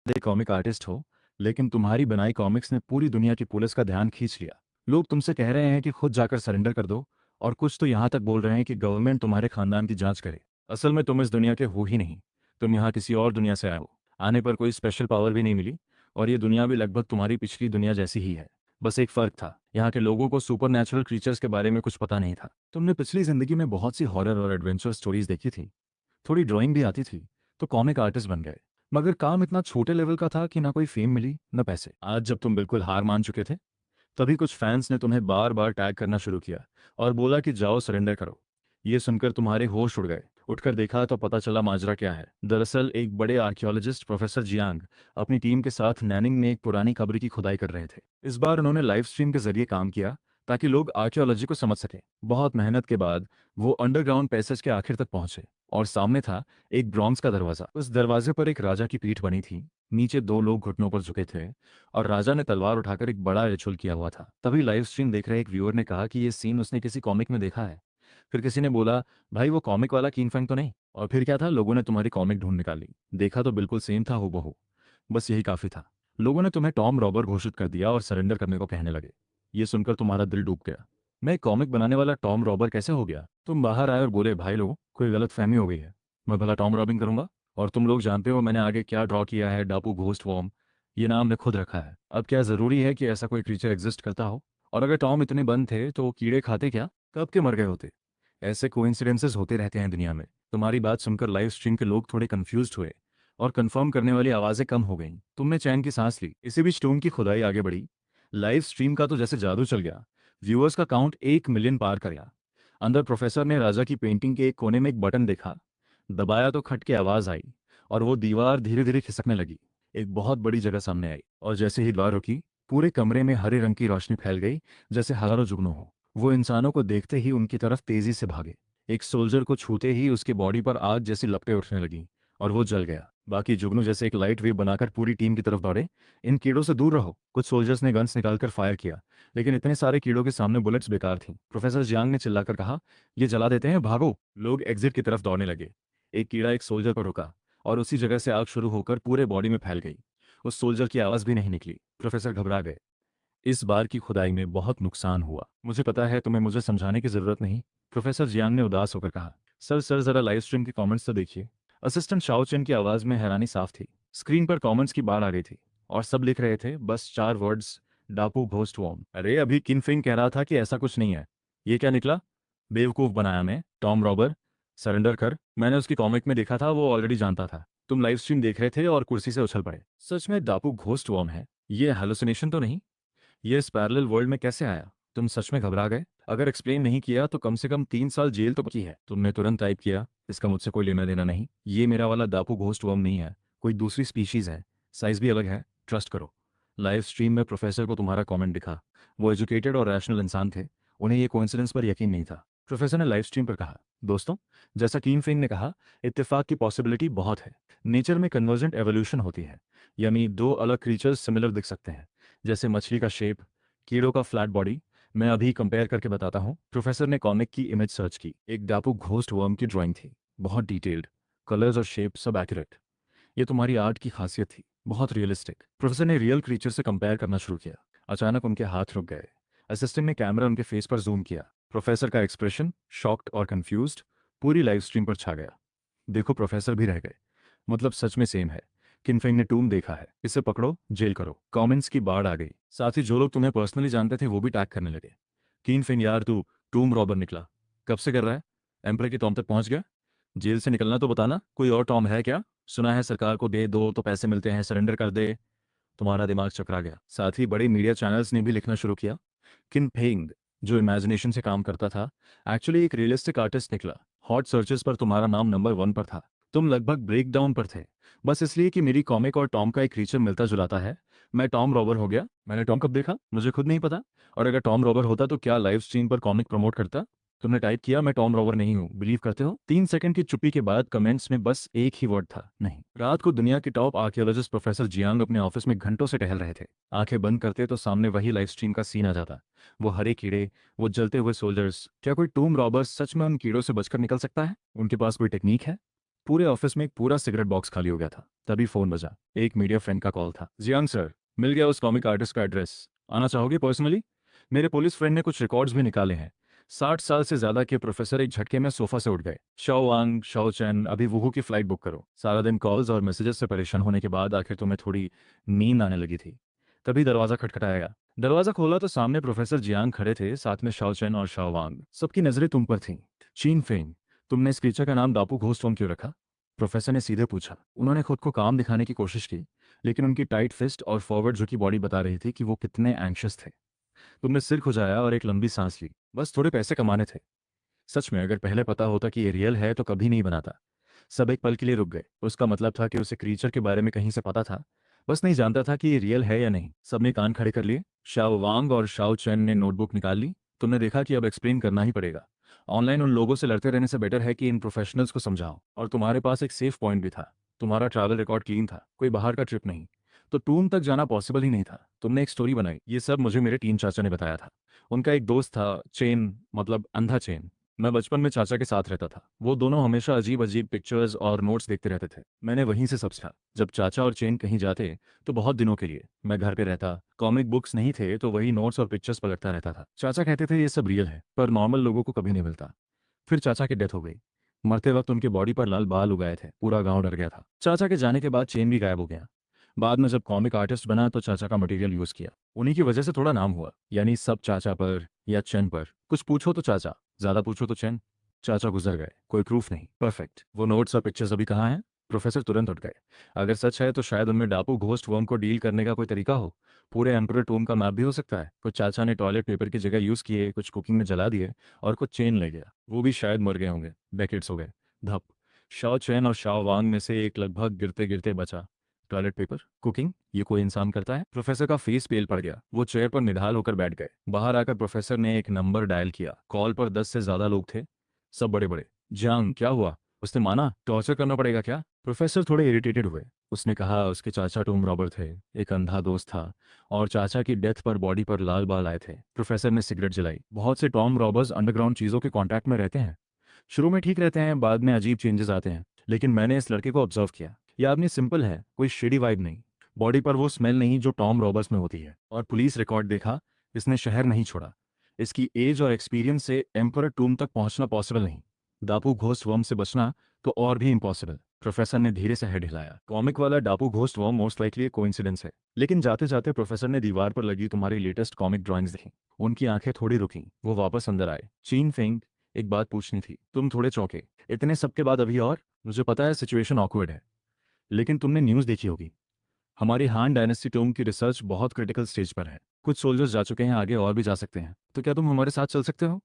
Comic artist हो, लेकिन तुम्हारी बनाई कॉमिक्स ने पूरी दुनिया की पुलिस का ध्यान खींच लिया। लोग तुमसे कह रहे हैं कि खुद जाकर सरेंडर कर दो, और कुछ तो यहाँ तक बोल रहे हैं कि गवर्नमेंट तुम्हारे खानदान की जांच करे। असल में तुम इस दुनिया के हो ही नहीं, तुम यहाँ किसी और दुनिया से आए हो। आने पर कोई स्पेशल पावर भी नहीं मिली, और ये दुनिया भी लगभग तुम्हारी पिछली दुनिया जैसी ही है। बस एक फ़र्क था, यहाँ के लोगों को सुपर नेचुरल क्रीचर्स के बारे में कुछ पता नहीं था। तुमने पिछली ज़िंदगी में बहुत सी हॉरर और एडवेंचर स्टोरीज देखी थी, थोड़ी ड्राइंग भी आती थी, तो कॉमिक आर्टिस्ट बन गए। मगर काम इतना छोटे लेवल का था कि ना कोई फेम मिली न पैसे। आज जब तुम बिल्कुल हार मान चुके थे, तभी कुछ फैंस ने तुम्हें बार बार टैग करना शुरू किया और बोला कि जाओ सरेंडर करो। ये सुनकर तुम्हारे होश उड़ गए। उठकर देखा तो पता चला माजरा क्या है। दरअसल एक बड़े आर्कियोलॉजिस्ट प्रोफेसर जियांग अपनी टीम के साथ नैनिंग में एक पुरानी कब्र की खुदाई कर रहे थे। इस बार उन्होंने लाइव स्ट्रीम के जरिए काम किया ताकि लोग आर्कियोलॉजी को समझ सकें। बहुत मेहनत के बाद वो अंडरग्राउंड पैसेज के आखिर तक पहुंचे, और सामने था एक ब्रॉन्ज का दरवाजा। उस दरवाजे पर एक राजा की पीठ बनी थी, नीचे दो लोग घुटनों पर झुके थे, और राजा ने तलवार उठाकर एक बड़ा रिचुअल किया हुआ था। तभी लाइव स्ट्रीम देख रहे एक व्यूअर ने कहा कि ये सीन उसने किसी कॉमिक में देखा है। फिर किसी ने बोला, भाई वो कॉमिक वाला कीन फैंग तो नहीं? और फिर क्या था, लोगों ने तुम्हारी कॉमिक ढूंढ निकाली। देखा तो बिल्कुल सेम था हूबहू। बस यही काफी था। लोगों ने तुम्हें टॉम रॉबर घोषित कर दिया और सरेंडर करने को कहने लगे। ये सुनकर तुम्हारा दिल डूब गया। मैं एक कॉमिक बनाने वाला टॉम रॉबर कैसे हो गया? तुम बाहर आए और बोले, भाई लोगों, कोई गलत फहमी हो गई है, मैं भला टॉम रॉबिंग करूंगा? और तुम लोग जानते हो मैंने आगे क्या ड्रॉ किया है? डापू घोस्ट वॉर्म। ये नाम ने खुद रखा है। अब क्या जरूरी है कि ऐसा कोई क्रीचर एग्जिस्ट करता हो? और अगर टॉम इतने बंद थे तो कीड़े खाते क्या? कब के मर गए होते? ऐसे कोइंसिडेंसेस होते रहते हैं दुनिया में। तुम्हारी बात सुनकर लाइव स्ट्रीम के लोग थोड़े कंफ्यूज्ड हुए, और कंफर्म करने वाली आवाजें कम हो गईं। तुमने चैन की सांस ली। इसी बीच टूम की खुदाई आगे बढ़ी। लाइव स्ट्रीम का तो जैसे जादू चल गया। व्यूअर्स का काउंट 1 मिलियन पार कर गया। अंदर प्रोफेसर ने राजा की पेंटिंग के एक कोने में एक बटन देखा। दबाया तो खट की आवाज आई, और वो दीवार धीरे धीरे खिसकने लगी। एक बहुत बड़ी जगह सामने आई, और जैसे ही दीवार रुकी, पूरे कमरे में हरे रंग की रोशनी फैल गई, जैसे हजारों जुगनू हो। वो इंसानों को देखते ही उनकी तरफ तेजी से भागे। एक सोल्जर को छूते ही उसकी बॉडी पर आग जैसी लपटें उठने लगी, और वो जल गया। बाकी जुगनू जैसे एक लाइट वेव बनाकर पूरी टीम की तरफ दौड़े। इन कीड़ों से दूर रहो। कुछ सोल्जर्स ने गन्स निकालकर फायर किया, लेकिन इतने सारे कीड़ों के सामने बुलेट्स बेकार थीं। प्रोफेसर जियांग ने चिल्लाकर कहा, ये जला देते हैं, भागो। लोग एग्जिट की तरफ दौड़ने लगे। एक कीड़ा एक सोल्जर पर रुका, और उसी जगह से आग शुरू होकर पूरे बॉडी में फैल गई। उस सोल्जर की आवाज भी नहीं निकली। प्रोफेसर घबरा गए। इस बार की खुदाई में बहुत नुकसान हुआ। मुझे पता है, तुम्हें मुझे समझाने की जरूरत नहीं, प्रोफेसर जियांग ने उदास होकर कहा। सर जरा लाइव स्ट्रीम के कमेंट्स तो देखिए। असिस्टेंट शाओ चेन की आवाज में हैरानी साफ थी। स्क्रीन पर कमेंट्स की बाढ़ आ गई थी, और सब लिख रहे थे बस 4 वर्ड्स, डापू घोस्ट वॉर्म। अरे अभी किनफिंग कह रहा था कि ऐसा कुछ नहीं है। ये क्या निकला? बेवकूफ बनाया मैं, टॉम रॉबर। सरेंडर कर। मैंने उसकी कॉमिक में देखा था, वो ऑलरेडी जानता था। तुम लाइव स्ट्रीम देख रहे थे और कुर्सी से उछल पड़े। सच में डापू घोस्ट वॉर्म है? ये हेलुसिनेशन तो नहीं? ये इस पैरेलल वर्ल्ड में कैसे आया? तुम सच में घबरा गए? अगर एक्सप्लेन नहीं किया तो कम से कम 3 साल जेल तो बची है। तुमने तुरंत टाइप किया, इसका मुझसे कोई लेना देना नहीं। ये मेरा वाला दापू घोस्ट वर्म नहीं है, कोई दूसरी स्पीशीज है। साइज भी अलग है, ट्रस्ट करो। लाइव स्ट्रीम में प्रोफेसर को तुम्हारा कमेंट दिखा। वो एजुकेटेड और रैशनल इंसान थे, उन्हें ये कोइंसिडेंस पर यकीन नहीं था। प्रोफेसर ने लाइव स्ट्रीम पर कहा, दोस्तों, जैसा कीन फेंग ने कहा, इत्तेफाक की पॉसिबिलिटी बहुत है। नेचर में कन्वर्जेंट एवोल्यूशन होती है, यानी दो अलग क्रीचर्स सिमिलर दिख सकते हैं, जैसे मछली का शेप, कीड़ों का फ्लैट बॉडी। मैं अभी कंपेयर करके बताता हूँ। प्रोफेसर ने कॉमिक की इमेज सर्च की। एक डापू घोस्ट वर्म की ड्राइंग थी, बहुत डिटेल्ड, कलर्स और शेप सब एक्यूरेट। ये तुम्हारी आर्ट की खासियत थी, बहुत रियलिस्टिक। प्रोफेसर ने रियल क्रीचर से कंपेयर करना शुरू किया। अचानक उनके हाथ रुक गए। असिस्टेंट ने कैमरा उनके फेस पर जूम किया। प्रोफेसर का एक्सप्रेशन शॉक्ड और कंफ्यूज्ड पूरी लाइव स्ट्रीम पर छा गया। देखो, प्रोफेसर भी रह गए। मतलब सच में सेम है। किनफेंग ने टूम देखा है, इसे पकड़ो, जेल करो। कमेंट्स की बाढ़ आ गई। साथ ही जो लोग तुम्हें पर्सनली जानते थे वो भी टैग करने लगे। किनफेंग यार, तू टूम रॉबर निकला, कब से कर रहा है? एम्पर की टॉम तक पहुंच गया? जेल से निकलना तो बताना, कोई और टॉम है क्या? सुना है सरकार को दे दो तो पैसे मिलते हैं, सरेंडर कर दे। तुम्हारा दिमाग चकरा गया। साथ ही बड़े मीडिया चैनल्स ने भी लिखना शुरू किया। किन फेंग, जो इमेजिनेशन से काम करता था, एक्चुअली एक रियलिस्टिक आर्टिस्ट निकला। हॉट सर्चेस पर तुम्हारा नाम नंबर 1 पर था। तुम लगभग ब्रेक डाउन पर थे, बस इसलिए कि मेरी कॉमिक और टॉम का एक क्रीचर मिलता जुलाता है। मैं टॉम रॉबर हो गया। मैंने टॉम कब देखा, मुझे खुद नहीं पता। और अगर टॉम रॉबर होता तो क्या लाइव स्ट्रीम पर कॉमिक प्रमोट करता? तुमने टाइप किया, मैं टॉम रॉबर नहीं हूँ, बिलीव करते हो? 3 सेकंड की चुप्पी के बाद कमेंट्स में बस एक ही वर्ड था, नहीं। रात को दुनिया के टॉप आर्कियोलॉजिस्ट प्रोफेसर जियांग अपने ऑफिस में घंटों से टहल रहे थे। आंखें बंद करते तो सामने वही लाइव स्ट्रीम का सीन आ जाता। वो हरे कीड़े, वो जलते हुए सोल्जर्स। क्या कोई टूम रॉबर्स सच में उन कीड़ों से बचकर निकल सकता है? उनके पास कोई टेक्निक है? पूरे ऑफिस में एक पूरा सिगरेट बॉक्स खाली हो गया था। तभी फोन बजा। एक मीडिया फ्रेंड का कॉल था। जियांग सर, मिल गया उस कॉमिक आर्टिस्ट का एड्रेस। आना चाहोगे पर्सनली? मेरे पुलिस फ्रेंड ने कुछ रिकॉर्ड्स भी निकाले हैं। 60 साल से ज्यादा के प्रोफेसर एक झटके में सोफा से उठ गए। शाओ वांग, शाओ चैन, अभी वुहू की फ्लाइट बुक करो। सारा दिन कॉल्स और मैसेजेस से परेशान होने के बाद आखिर तुम्हें थोड़ी नींद आने लगी थी। तभी दरवाजा खटखटाया। दरवाजा खोला तो सामने प्रोफेसर जियांग खड़े थे, साथ में शाओ चैन और शाओ वांग। सबकी नजरें तुम पर थीं। चीन फेंग, तुमने इस क्रीचर का नाम दापू घोस्ट क्यों रखा? प्रोफेसर ने सीधे पूछा। उन्होंने खुद को काम दिखाने की कोशिश की, लेकिन उनकी टाइट फिस्ट और फॉरवर्ड झुकी बॉडी बता रही थी कि वो कितने एंग्शियस थे। तुमने सिर खुजाया और एक लंबी सांस ली। बस थोड़े पैसे कमाने थे। सच में अगर पहले पता होता कि ये रियल है तो कभी नहीं बनाता। सब एक पल के लिए रुक गए। उसका मतलब था कि उसे क्रीचर के बारे में कहीं से पता था, बस नहीं जानता था कि ये रियल है या नहीं। सबने कान खड़े कर लिए। शाओ वांग और शाओ चैन ने नोटबुक निकाल ली। तुमने देखा कि अब एक्सप्लेन करना ही पड़ेगा। ऑनलाइन उन लोगों से लड़ते रहने से बेटर है कि इन प्रोफेशनल्स को समझाओ। और तुम्हारे पास एक सेफ पॉइंट भी था। तुम्हारा ट्रैवल रिकॉर्ड क्लीन था, कोई बाहर का ट्रिप नहीं। तो टूम तक जाना पॉसिबल ही नहीं था। तुमने एक स्टोरी बनाई। ये सब मुझे मेरे टीन चाचा ने बताया था। उनका एक दोस्त था, चेन, मतलब अंधा चेन। मैं बचपन में चाचा के साथ रहता था। वो दोनों हमेशा अजीब अजीब पिक्चर्स और नोट्स देखते रहते थे। मैंने वहीं से सब सीखा। जब चाचा और चेन कहीं जाते तो बहुत दिनों के लिए मैं घर पे रहता। कॉमिक बुक्स नहीं थे तो वही नोट्स और पिक्चर्स पलटता रहता था। चाचा कहते थे ये सब रियल है, पर नॉर्मल लोगों को कभी नहीं मिलता। फिर चाचा की डेथ हो गई। मरते वक्त उनकी बॉडी पर लाल बाल उगाए थे। पूरा गांव डर गया था। चाचा के जाने के बाद चेन भी गायब हो गया। बाद में जब कॉमिक आर्टिस्ट बना तो चाचा का मटेरियल यूज किया। उन्हीं की वजह से थोड़ा नाम हुआ। यानी सब चाचा पर या चैन पर। कुछ पूछो तो चाचा, ज्यादा पूछो तो चैन। चाचा गुजर गए, कोई प्रूफ नहीं। परफेक्ट। वो नोट्स और पिक्चर्स अभी कहाँ हैं? प्रोफेसर तुरंत उठ गए। अगर सच है तो शायद उनमें डाकू घोस्ट वर्म को डील करने का कोई तरीका हो। पूरे एम्परर टूम का मैप भी हो सकता है। कुछ चाचा ने टॉयलेट पेपर की जगह यूज किए, कुछ कुकिंग में जला दिए, और कुछ चेन ले गया। वो भी शायद मर गए होंगे, बैकेट्स हो गए। धप। शाओ चैन और शाओ वांग में से एक लगभग गिरते गिरते बचा। टॉयलेट पेपर, कुकिंग, ये कोई इंसान करता है? प्रोफेसर का फेस पेल पड़ गया। वो चेयर पर निढाल होकर बैठ गए। बाहर आकर प्रोफेसर ने एक नंबर डायल किया। कॉल पर 10 से ज्यादा लोग थे, सब बड़े बड़े। जांग, क्या हुआ? उसने माना टॉर्चर करना पड़ेगा क्या? प्रोफेसर थोड़े इरिटेटेड हुए। उसने कहा उसके चाचा टॉम रॉबर थे, एक अंधा दोस्त था, और चाचा की डेथ पर बॉडी पर लाल बाल आए थे। प्रोफेसर ने सिगरेट जलाई। बहुत से टॉम रॉबर्स अंडरग्राउंड चीजों के कांटेक्ट में रहते हैं। शुरू में ठीक रहते हैं, बाद में अजीब चेंजेस आते हैं। लेकिन मैंने इस लड़के को ऑब्जर्व किया। यह आदमी सिंपल है, कोई शेडी वाइब नहीं। बॉडी पर वो स्मेल नहीं जो टॉम रॉबर्स में होती है। और पुलिस रिकॉर्ड देखा, इसने शहर नहीं छोड़ा। इसकी एज और एक्सपीरियंस से एम्परर टूम तक पहुंचना पॉसिबल नहीं। डापू घोस्ट वर्म से बचना तो और भी इम्पॉसिबल। प्रोफेसर ने धीरे से हेड हिलाया। कॉमिक वाला डापू ghost worm most likely coincidence है। लेकिन जाते जाते प्रोफेसर ने दीवार पर लगी तुम्हारी लेटेस्ट कॉमिक ड्राइंग्स देखी। उनकी आंखें थोड़ी रुकी। वो वापस अंदर आए। चीन फेंग, एक बात पूछनी थी। तुम थोड़े चौंके। इतने सब के बाद अभी और? मुझे पता है सिचुएशन ऑकवर्ड है, लेकिन तुमने न्यूज़ देखी होगी। हमारी हान डायनेस्टी टूम की रिसर्च बहुत क्रिटिकल स्टेज पर है। कुछ सोल्जर्स जा चुके हैं, आगे और भी जा सकते हैं। तो क्या तुम हमारे साथ चल सकते हो?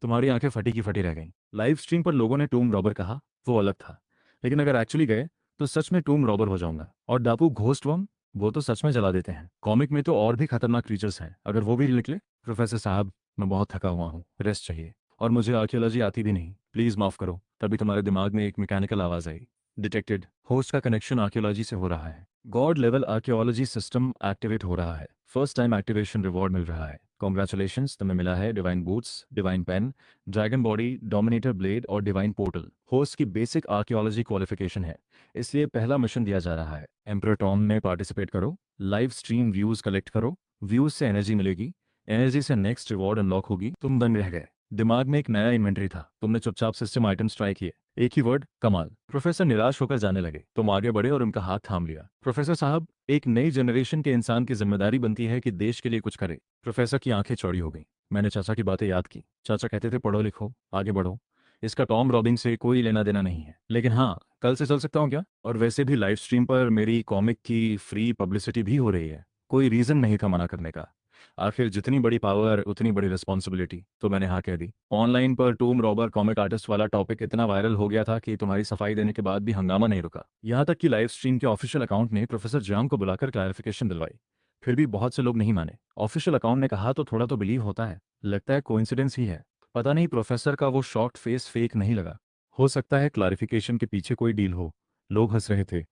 तुम्हारी आंखें फटी की फटी रह गईं। लाइव स्ट्रीम पर लोगों ने टूम रॉबर कहा, वो अलग था। लेकिन अगर एक्चुअली गए तो सच में टूम रॉबर हो जाऊंगा। और डापू घोस्ट वर्म, वो तो सच में जला देते हैं। कॉमिक में तो और भी खतरनाक क्रीचर्स हैं, अगर वो भी निकले। प्रोफेसर साहब, मैं बहुत थका हुआ हूँ, रेस्ट चाहिए। और मुझे आर्कियोलॉजी आती भी नहीं, प्लीज माफ करो। तभी तुम्हारे दिमाग में एक मैकेनिकल आवाज आई। डिटेक्टेड। होस्ट का कनेक्शन आर्कियोलॉजी से हो रहा है। God level archaeology system activate हो रहा है। फर्स्ट टाइम एक्टिवेशन रिवॉर्ड मिल रहा है। कॉन्ग्रेचुलेशंस, तुम्हें मिला है divine boots, divine pen, dragon body, dominator blade और डिवाइन पोर्टल। होस्ट की बेसिक आर्कियोलॉजी क्वालिफिकेशन है, इसलिए पहला मिशन दिया जा रहा है। एम्परर टॉम में पार्टिसिपेट करो, लाइव स्ट्रीम व्यूज कलेक्ट करो। व्यूज से एनर्जी मिलेगी, एनर्जी से नेक्स्ट रिवॉर्ड अनलॉक होगी। तुम दंग रह गए। दिमाग में एक नया इन्वेंटरी था। तुमने चुपचाप सिस्टम आइटम्स ट्राई किए। एक ही वर्ड, कमाल। प्रोफेसर निराश होकर जाने लगे। तुम आगे बढ़े और उनका हाथ थाम लिया। प्रोफेसर साहब, एक नई जनरेशन के इंसान की जिम्मेदारी बनती है कि देश के लिए कुछ करे। प्रोफेसर की आंखें चौड़ी हो गईं। मैंने चाचा की बातें याद की। चाचा कहते थे पढ़ो लिखो, आगे बढ़ो। इसका टॉम रॉबिंग से कोई लेना देना नहीं है। लेकिन हाँ, कल से चल सकता हूँ क्या? और वैसे भी लाइव स्ट्रीम पर मेरी कॉमिक की फ्री पब्लिसिटी भी हो रही है। कोई रीजन नहीं था मना करने का। आखिर जितनी बड़ी पावर उतनी बड़ी रिस्पॉन्सिबिलिटी, तो मैंने हाँ कह दी। ऑनलाइन पर टूम रॉबर कॉमिक आर्टिस्ट वाला टॉपिक इतना वायरल हो गया था कि तुम्हारी सफाई देने के बाद भी हंगामा नहीं रुका। यहाँ तक कि लाइव स्ट्रीम के ऑफिशियल अकाउंट ने प्रोफेसर जांग को बुलाकर क्लैरिफिकेशन दिलवाई। फिर भी बहुत से लोग नहीं माने। ऑफिशियल अकाउंट ने कहा तो थोड़ा तो बिलीव होता है। लगता है कोइंसिडेंस ही है। पता नहीं प्रोफेसर का वो शॉर्ट फेस फेक नहीं लगा। हो सकता है क्लैरिफिकेशन के पीछे कोई डील हो। लोग हंस रहे थे।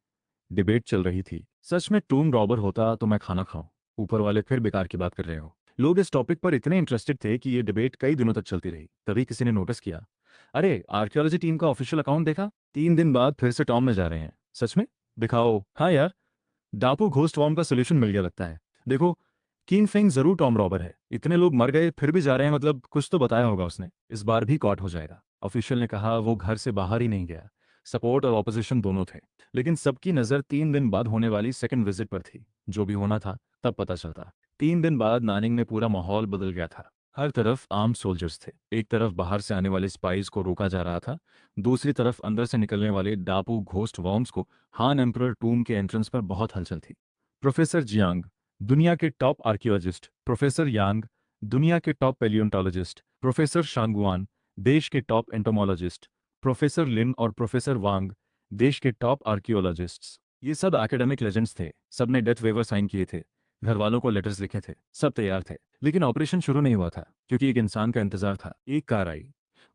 डिबेट चल रही थी। सच में टूम रॉबर होता तो मैं खाना खाऊं। ऊपर वाले फिर बेकार की बात कर रहे हो। लोग इस टॉपिक पर इतने इंटरेस्टेड थे कि ये डिबेट कई दिनों तक चलती रही। तभी किसी ने नोटिस किया। अरे आर्कियोलॉजी टीम का ऑफिशियल अकाउंट देखा, 3 दिन बाद फिर से टॉम में जा रहे हैं। सच में? दिखाओ। हाँ यार, डापू घोस्ट वॉर्म का सोल्यूशन मिल गया लगता है। देखो, कीन फेंग जरूर टॉम रॉबर है। इतने लोग मर गए फिर भी जा रहे हैं, मतलब कुछ तो बताया होगा उसने। इस बार भी कॉट हो जाएगा। ऑफिशियल ने कहा वो घर से बाहर ही नहीं गया। सपोर्ट और ऑपोजिशन दोनों थे, लेकिन सबकी नज़र 3 दिन बाद होने वाली सेकंड विजिट पर थी। जो भी होना था तब पता चलता। 3 दिन बाद नानिंग में पूरा माहौल बदल गया था। हर तरफ आर्म सोल्जर्स थे। एक तरफ बाहर से आने वाले स्पाइस को रोका जा रहा था, दूसरी तरफ अंदर से निकलने वाले डापू घोस्ट वॉर्म्स को। हान एम्परर टूम के एंट्रेंस पर बहुत हलचल थी। प्रोफेसर जियांग, दुनिया के टॉप आर्कियोलॉजिस्ट। प्रोफेसर यांग, दुनिया के टॉप पैलियोंटोलॉजिस्ट। प्रोफेसर शांगवान, देश के टॉप एंटोमोलॉजिस्ट। प्रोफेसर लिन और प्रोफेसर वांग, देश के टॉप आर्कियोलॉजिस्ट्स। ये सब एकेडमिक लेजेंड्स थे। सबने डेथ वेवर साइन किए थे, घर वालों को लेटर्स लिखे थे, सब तैयार थे। लेकिन ऑपरेशन शुरू नहीं हुआ था, क्योंकि एक इंसान का इंतजार था। एक कार आई,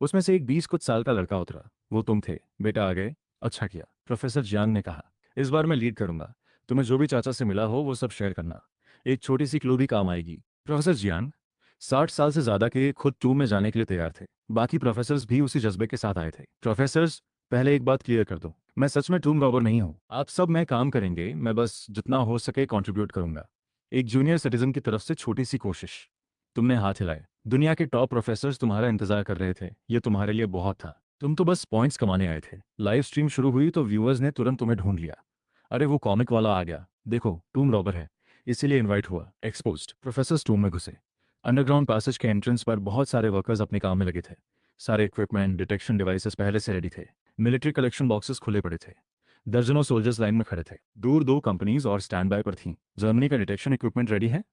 उसमें से एक 20 कुछ साल का लड़का उतरा। वो तुम थे। बेटा आ गए, अच्छा किया, प्रोफेसर जियांग ने कहा। इस बार मैं लीड करूंगा। तुम्हें जो भी चाचा से मिला हो वो सब शेयर करना। एक छोटी सी क्लू भी काम आएगी। प्रोफेसर जियांग 60 साल से ज्यादा के खुद टूम में जाने के लिए तैयार थे। बाकी प्रोफेसर्स भी उसी जज्बे के साथ आए थे। प्रोफेसर्स, पहले एक बात क्लियर कर दो, मैं सच में टूम रॉबर नहीं हूँ। आप सब मैं काम करेंगे, मैं बस जितना हो सके कंट्रीब्यूट करूंगा। एक जूनियर सिटीजन की तरफ से छोटी सी कोशिश। तुमने हाथ हिलाए। दुनिया के टॉप प्रोफेसर्स तुम्हारा इंतजार कर रहे थे। ये तुम्हारे लिए बहुत था। तुम तो बस पॉइंट्स कमाने आए थे। लाइव स्ट्रीम शुरू हुई तो व्यूअर्स ने तुरंत तुम्हें ढूंढ लिया। अरे वो कॉमिक वाला आ गया, देखो टूम रॉबर है, इसीलिए इनवाइट हुआ। एक्सपोज्ड। प्रोफेसर्स टूम में घुसे। अंडरग्राउंड पैसेज के एंट्रेंस पर बहुत सारे वर्कर्स अपने काम में लगे थे। सारे इक्विपमेंट, डिटेक्शन डिवाइसेस पहले से रेडी थे। मिलिट्री कलेक्शन बॉक्सेस खुले पड़े थे। दर्जनों सोल्जर्स लाइन में खड़े थे। दूर दो कंपनीज और स्टैंड बाय पर थीं। जर्मनी का डिटेक्शन इक्विपमेंट रेडी है?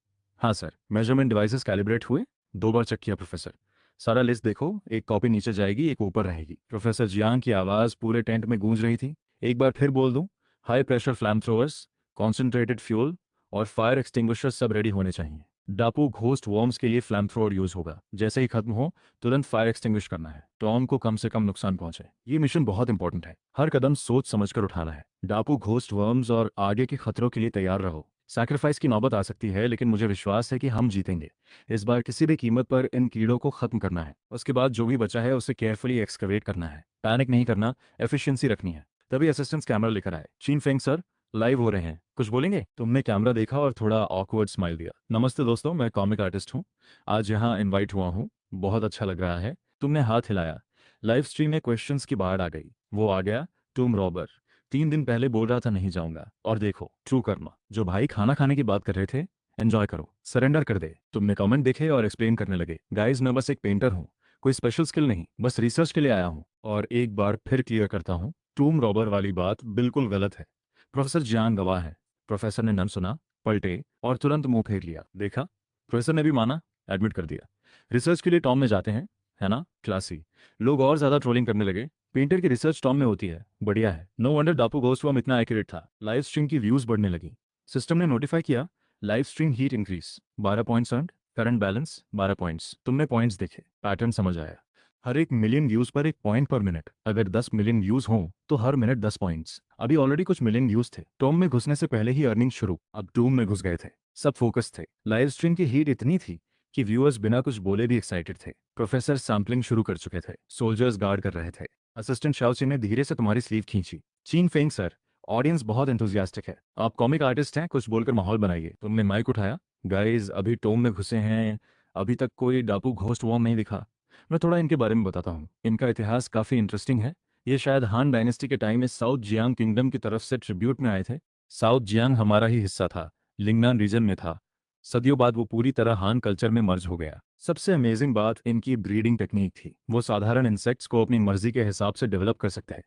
हाँ सर। मेजरमेंट डिवाइसेस कैलिब्रेट हुए? 2 बार चेक किया प्रोफेसर। सारा लिस्ट देखो, एक कॉपी नीचे जाएगी, एक ऊपर रहेगी। प्रोफेसर जियांग की आवाज़ पूरे टेंट में गूंज रही थी। एक बार फिर बोल दूं, high pressure flame throwers, concentrated fuel और फायर एक्सटिंग्विशर सब रेडी होने चाहिए। डापू घोस्ट वॉर्म्स के लिए फ्लैम थ्रोअर यूज होगा। जैसे ही खत्म हो तुरंत फायर एक्सटिंग्विश करना है। टॉम को कम से कम नुकसान पहुंचे। ये मिशन बहुत इंपॉर्टेंट है। हर कदम सोच समझकर उठाना है। डापू घोस्ट वर्म्स और आगे के खतरों के लिए तैयार रहो। सैक्रिफाइस की नौबत आ सकती है, लेकिन मुझे विश्वास है कि हम जीतेंगे। इस बार किसी भी कीमत पर इन कीड़ों को खत्म करना है। उसके बाद जो भी बचा है उसे केयरफुली एक्सकवेट करना है। पैनिक नहीं करना, एफिशिएंसी रखनी है। तभी असिस्टेंट्स कैमरा लेकर आए। चीन फेंग सर, लाइव हो रहे हैं, कुछ बोलेंगे? तुमने कैमरा देखा और थोड़ा ऑकवर्ड स्माइल दिया। नमस्ते दोस्तों, मैं कॉमिक आर्टिस्ट हूँ। आज यहाँ इनवाइट हुआ हूँ, बहुत अच्छा लग रहा है। तुमने हाथ हिलाया। लाइव स्ट्रीम में क्वेश्चंस की बाढ़ आ गई। वो आ गया, टूम रॉबर। 3 दिन पहले बोल रहा था नहीं जाऊंगा, और देखो ट्रू कर्मा। जो भाई खाना खाने की बात कर रहे थे, एंजॉय करो, सरेंडर कर दे। तुमने कमेंट देखे और एक्सप्लेन करने लगे। गाइज मैं बस एक पेंटर हूँ, कोई स्पेशल स्किल नहीं, बस रिसर्च के लिए आया हूँ। और एक बार फिर क्लियर करता हूँ, टूम रॉबर वाली बात बिल्कुल गलत है। प्रोफेसर जियान गवाह है। प्रोफेसर ने न सुना, पलटे और तुरंत मुंह फेर लिया। देखा, प्रोफेसर ने भी माना, एडमिट कर दिया। रिसर्च के लिए टॉम में जाते हैं, है ना? क्लासी। लोग और ज्यादा ट्रोलिंग करने लगे। पेंटर की रिसर्च टॉम में होती है, बढ़िया है। नो वंडर डापू घोस्ट वॉर्म इतना एक्यूरेट था। लाइव स्ट्रीम की व्यूज बढ़ने लगी। सिस्टम ने नोटिफाई किया, live stream heat increase 12 points earned, current balance 12 points. तुमने पॉइंट्स देखे, पैटर्न समझ आया। हर 1 मिलियन व्यूज पर 1 पॉइंट पर मिनट। अगर 10 मिलियन व्यूज हों तो हर मिनट 10 पॉइंट्स। अभी ऑलरेडी कुछ मिलियन व्यूज थे। टॉम में घुसने से पहले ही अर्निंग शुरू। अब टूम में घुस गए थे। सब फोकस थे। लाइव स्ट्रीम की हीट इतनी थी कि व्यूअर्स बिना कुछ बोले भी एक्साइटेड थे। प्रोफेसर सैम्पलिंग शुरू कर चुके थे। सोल्जर्स गार्ड कर रहे थे। असिस्टेंट शाओची ने धीरे से तुम्हारी स्लीव खींची। चीन फेंग सर, ऑडियंस बहुत एंथुजियास्टिक है। आप कॉमिक आर्टिस्ट हैं, कुछ बोलकर माहौल बनाइए। तुमने माइक उठाया। गाइज अभी टोम में घुसे हैं, अभी तक कोई डापू घोस्ट वॉर्म नहीं दिखा। मैं थोड़ा इनके बारे में बताता हूँ। इनका इतिहास काफ़ी इंटरेस्टिंग है। ये शायद हान डायनेस्टी के टाइम में साउथ जियांग किंगडम की तरफ से ट्रिब्यूट में आए थे। साउथ जियांग हमारा ही हिस्सा था, लिंगनान रीजन में था। सदियों बाद वो पूरी तरह हान कल्चर में मर्ज हो गया। सबसे अमेजिंग बात इनकी ब्रीडिंग टेक्निक थी। वो साधारण इंसेक्ट्स को अपनी मर्जी के हिसाब से डेवलप कर सकते हैं।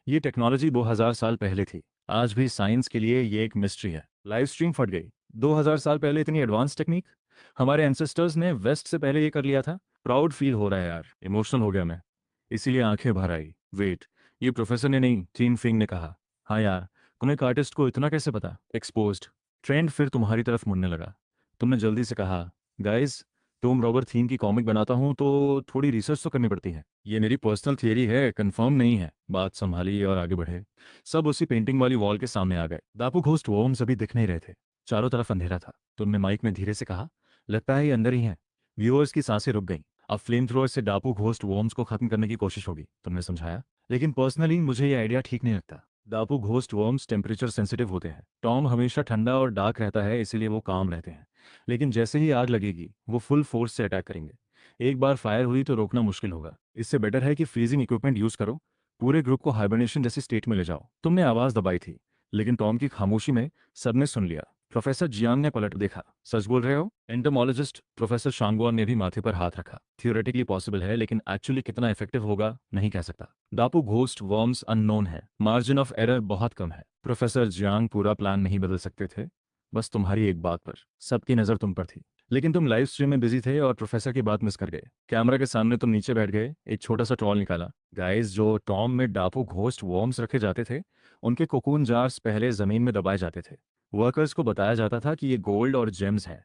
ये टेक्नोलॉजी 2000 साल पहले थी। आज भी साइंस के लिए ये एक मिस्ट्री है। लाइव स्ट्रीम फट गई। 2000 साल पहले इतनी एडवांस टेक्निक? हमारे एंसेस्टर्स ने वेस्ट से पहले ये कर लिया था। प्राउड फील हो रहा है यार, इमोशनल हो गया मैं, इसीलिए आंखें भर आई। वेट, ये प्रोफेसर ने नहीं, चीन फिंग ने कहा। हाँ यार, तुम्हें एक आर्टिस्ट को इतना कैसे पता? एक्सपोज्ड। ट्रेंड फिर तुम्हारी तरफ मुड़ने लगा। तुमने जल्दी से कहा, गाइस टॉम रॉबर थीम की कॉमिक बनाता हूँ तो थोड़ी रिसर्च तो करनी पड़ती है। ये मेरी पर्सनल थियरी है, कंफर्म नहीं है। बात संभाली और आगे बढ़े। सब उसी पेंटिंग वाली वॉल के सामने आ गए। दापू घोस्ट वॉर्म्स अभी दिख नहीं रहे थे। चारों तरफ अंधेरा था। तुमने माइक में धीरे से कहा, लगता है ये अंदर ही है। व्यूअर्स की सांसें रुक गईं। अब फ्लेम थ्रोअर से डाकू घोस्ट वॉर्म्स को खत्म करने की कोशिश होगी, तुमने समझाया। लेकिन पर्सनली मुझे ये आइडिया ठीक नहीं लगता। डाकू घोस्ट वॉर्म्स टेम्परेचर सेंसिटिव होते हैं। टॉम हमेशा ठंडा और डार्क रहता है, इसीलिए वो काम रहते हैं। लेकिन जैसे ही आग लगेगी वो फुल फोर्स से अटैक करेंगे। एक बार फायर हुई तो रोकना मुश्किल होगा। इससे बेटर है कि फ्रीजिंग इक्विपमेंट यूज करो। पूरे ग्रुप को हाइबरनेशन जैसी स्टेट में ले जाओ। तुमने आवाज दबाई थी, लेकिन टॉम की खामोशी में सबने सुन लिया। प्रोफेसर जियांग ने पलट देखा। सच बोल रहे हो? एंटोमोलॉजिस्ट प्रोफेसर शांगवान ने भी माथे पर हाथ रखा। थियोरेटिकली पॉसिबल है, लेकिन एक्चुअली कितना इफेक्टिव होगा नहीं कह सकता। डापू घोस्ट वर्म्स अननोन है, मार्जिन ऑफ एरर बहुत कम है। प्रोफेसर जियांग पूरा प्लान नहीं बदल सकते थे, बस तुम्हारी एक बात पर। सबकी नज़र तुम पर थी, लेकिन तुम लाइव स्ट्रीम में बिजी थे और प्रोफेसर की बात मिस कर गए। कैमरा के सामने तुम नीचे बैठ गए, एक छोटा सा ट्रॉल निकाला। गाइस, जो टॉम में डापू घोस्ट वर्म्स रखे जाते थे, उनके कोकून जार्स पहले जमीन में दबाए जाते थे। वर्कर्स को बताया जाता था कि ये गोल्ड और जेम्स हैं।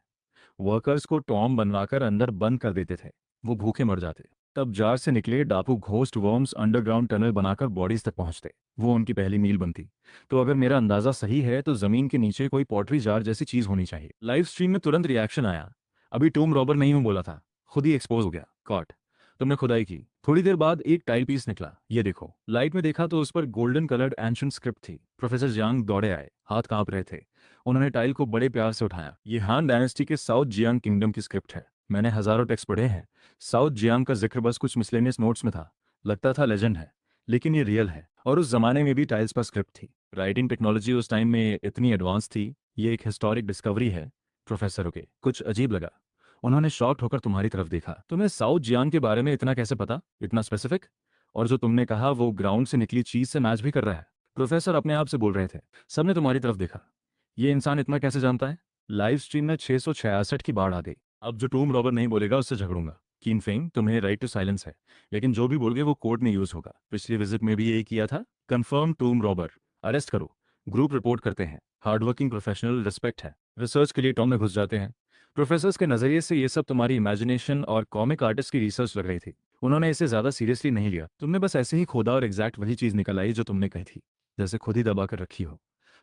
वर्कर्स को टॉम बनवाकर अंदर बंद कर देते थे। वो भूखे मर जाते। तब जार से निकले डाकू घोस्ट वर्म्स अंडरग्राउंड टनल बनाकर बॉडीज तक पहुंचते। वो उनकी पहली मील बनती। तो अगर मेरा अंदाजा सही है तो जमीन के नीचे कोई पॉटरी जार जैसी चीज होनी चाहिए। लाइव स्ट्रीम में तुरंत रिएक्शन आया। अभी टूम रॉबर नहीं हूं बोला था, खुद ही एक्सपोज हो गया। कॉट। तुमने खुदाई की। थोड़ी देर बाद एक टाइल पीस निकला। ये देखो। लाइट में देखा तो उस पर गोल्डन कलर्ड एंशिएंट स्क्रिप्ट थी। प्रोफेसर जियांग दौड़े आए, हाथ कांप रहे थे। उन्होंने टाइल को बड़े प्यार से उठाया। ये हान डायनेस्टी के साउथ जियांग किंगडम की स्क्रिप्ट है। मैंने हजारों टेक्स्ट पढ़े हैं। साउथ जियांग का जिक्र बस कुछ मिसलेनियस नोट्स में था। लगता था लेजेंड है, लेकिन ये रियल है। और उस जमाने में भी टाइल्स पर स्क्रिप्ट थी। राइटिंग टेक्नोलॉजी उस टाइम में इतनी एडवांस थी। ये एक हिस्टोरिक डिस्कवरी है। प्रोफेसर के कुछ अजीब लगा। उन्होंने शॉक्ड होकर तुम्हारी तरफ देखा। तुम्हें साउथ जियांग के बारे में इतना कैसे पता, इतना स्पेसिफिक? और जो तुमने कहा वो ग्राउंड से निकली चीज से मैच भी कर रहा है। प्रोफेसर अपने आप से बोल रहे थे। सबने तुम्हारी तरफ देखा। ये इंसान इतना कैसे जानता है? लाइव स्ट्रीम में 666 की बाढ़ आ गई। अब जो टूम रॉबर नहीं बोलेगा उससे झगड़ूंगा। कीन फेंग, तुम्हें राइट टू साइलेंस है, लेकिन जो भी बोलोगे वो कोर्ट में यूज होगा। पिछली विजिट में भी यही किया था। Confirm tomb robber. अरेस्ट करो। ग्रुप रिपोर्ट करते हैं। हार्डवर्किंग प्रोफेशनल, रिस्पेक्ट है। रिसर्च के लिए टॉम में घुस जाते हैं। प्रोफेसर्स के नजरिए से ये सब तुम्हारी इमेजिनेशन और कॉमिक आर्टिस्ट की रिसर्च लग रही थी। उन्होंने इसे ज्यादा सीरियसली नहीं लिया। तुमने बस ऐसे ही खोदा और एग्जैक्ट वही चीज निकल आई जो तुमने कही थी, जैसे खुद ही दबा कर रखी हो।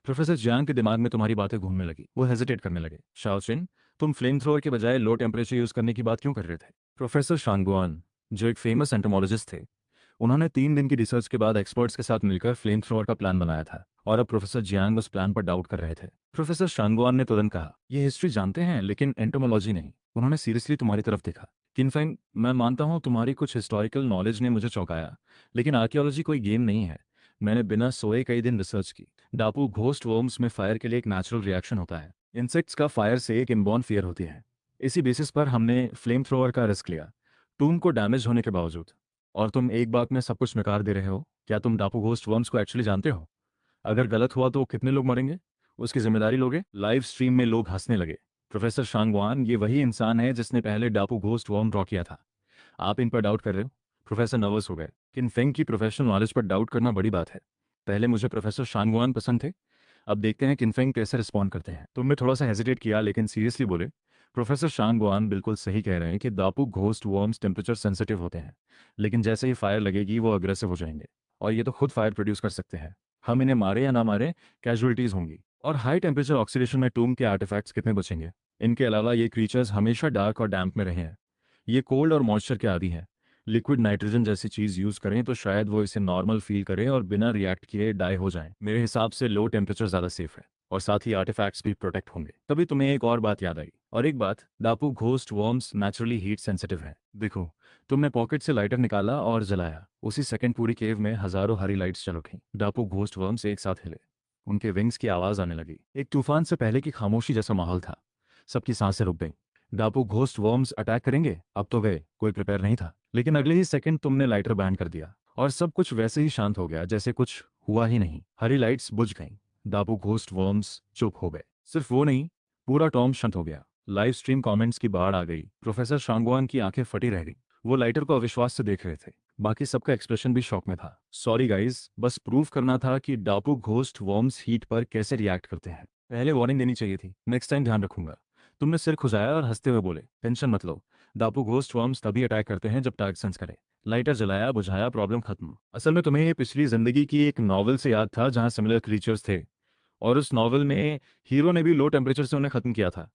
प्रोफेसर जियांग के दिमाग में तुम्हारी बातें घूमने लगी। वो हेजिटेट करने लगे। शाओचिन, तुम फ्लेम थ्रोअर के बजाय लो टेम्परेचर यूज करने की बात क्यों कर रहे थे? प्रोफेसर शांगुआन, जो एक फेमस एंटोमोलॉजिस्ट थे, उन्होंने 3 दिन की रिसर्च के बाद एक्सपर्ट्स के साथ मिलकर फ्लेम थ्रोअर का प्लान बनाया था। और अब प्रोफेसर जियांग उस प्लान पर डाउट कर रहे थे। प्रोफेसर शांगुआन ने तुरंत कहा, ये हिस्ट्री जानते हैं लेकिन एंटोमोलॉजी नहीं। उन्होंने सीरियसली तुम्हारी तरफ देखा। किनफेंग, मैं मानता हूँ तुम्हारी कुछ हिस्टोरिकल नॉलेज ने मुझे चौंकाया, लेकिन आर्कियोलॉजी कोई गेम नहीं है। मैंने बिना सोए कई दिन रिसर्च की। डापू घोस्ट वर्म्स में फायर के लिए एक नेचुरल रिएक्शन होता है। इंसेक्ट्स का फायर से एक इनबॉर्न फियर होती है। इसी बेसिस पर हमने फ्लेम थ्रोअर का रिस्क लिया, टूम को डैमेज होने के बावजूद। और तुम एक बात में सब कुछ नकार दे रहे हो। क्या तुम डापू घोस्ट वर्म्स को एक्चुअली जानते हो? अगर गलत हुआ तो कितने लोग मरेंगे, उसकी जिम्मेदारी लोगे? लाइव स्ट्रीम में लोग हंसने लगे। प्रोफेसर शांगवान, ये वही इंसान है जिसने पहले डापू घोस्ट वर्म ड्रॉ किया था। आप इन पर डाउट कर रहे हो? प्रोफेसर नर्वस हो गए। किन फेंग की प्रोफेशनल नॉलेज पर डाउट करना बड़ी बात है। पहले मुझे प्रोफेसर शांगवान पसंद थे, अब देखते हैं किनफेंग कैसे रिस्पॉन्ड करते हैं। तुमने थोड़ा सा हेजिटेट किया, लेकिन सीरियसली बोले। प्रोफेसर शांगवान बिल्कुल सही कह रहे हैं कि दापू घोस्ट वर्म्स टेम्परेचर सेंसिटिव होते हैं, लेकिन जैसे ही फायर लगेगी वो अग्रेसिव हो जाएंगे। और ये तो खुद फायर प्रोड्यूस कर सकते हैं। हम इन्हें मारे या ना मारे, कैजुअलिटीज होंगी। और हाई टेम्परेचर ऑक्सीडेशन में टूम के आर्टिफैक्ट्स कितने बचेंगे? इनके अलावा ये क्रीचर्स हमेशा डार्क और डैम्प में रहे हैं। ये कोल्ड और मॉइस्चर के आदी हैं। लिक्विड नाइट्रोजन जैसी चीज यूज करें तो शायद वो इसे नॉर्मल फील करें और बिना रिएक्ट किए डाई हो जाएं। मेरे हिसाब से लो टेम्परेचर ज्यादा सेफ है, और साथ ही आर्टिफैक्ट्स भी प्रोटेक्ट होंगे। तभी तुम्हें एक और बात याद आई। और एक बात, डापू ghost worms naturally heat sensitive है। देखो, तुमने पॉकेट से लाइटर निकाला और जलाया, उसी सेकंड पूरी केव में हजारों हरी लाइट्स चल उठी। डापू घोस्ट वर्म्स एक साथ हिले। उनके विंग्स की आवाज आने लगी। एक तूफान से पहले की खामोशी जैसा माहौल था। सबकी सांसें रुक गई। डापू घोस्ट वर्म्स अटैक करेंगे, अब तो गए, कोई प्रिपेयर नहीं था। लेकिन अगले ही सेकंड तुमने लाइटर बैंड कर दिया और सब कुछ वैसे ही शांत हो गया जैसे कुछ हुआ ही नहीं। हरी लाइट्स बुझ गईं। डापू घोस्ट वर्म्स चुप हो गए। सिर्फ वो नहीं, पूरा टॉम शांत हो गया। लाइव स्ट्रीम कमेंट्स की बाढ़ आ गई। प्रोफेसर शांगवान की आंखें फटी रह गई। वो लाइटर को अविश्वास से देख रहे थे। बाकी सबका एक्सप्रेशन भी शॉक में था। सॉरी गाइस, बस प्रूव करना था कि डापू घोस्ट वर्म्स हीट पर कैसे रिएक्ट करते हैं। पहले वार्निंग देनी चाहिए थी, नेक्स्ट टाइम ध्यान रखूंगा। तुमने सिर खुजाया और हंसते हुए बोले, टेंशन मत लो, दापू घोस्ट वर्म्स तभी अटैक करते हैं जब टारगेट सेंस करे। लाइटर जलाया, बुझाया, प्रॉब्लम खत्म। असल में तुम्हें ये पिछली जिंदगी की एक नॉवल से याद था जहां सिमिलर क्रीचर्स थे, और उस नॉवल में हीरो ने भी लो टेम्परेचर से उन्हें खत्म किया था।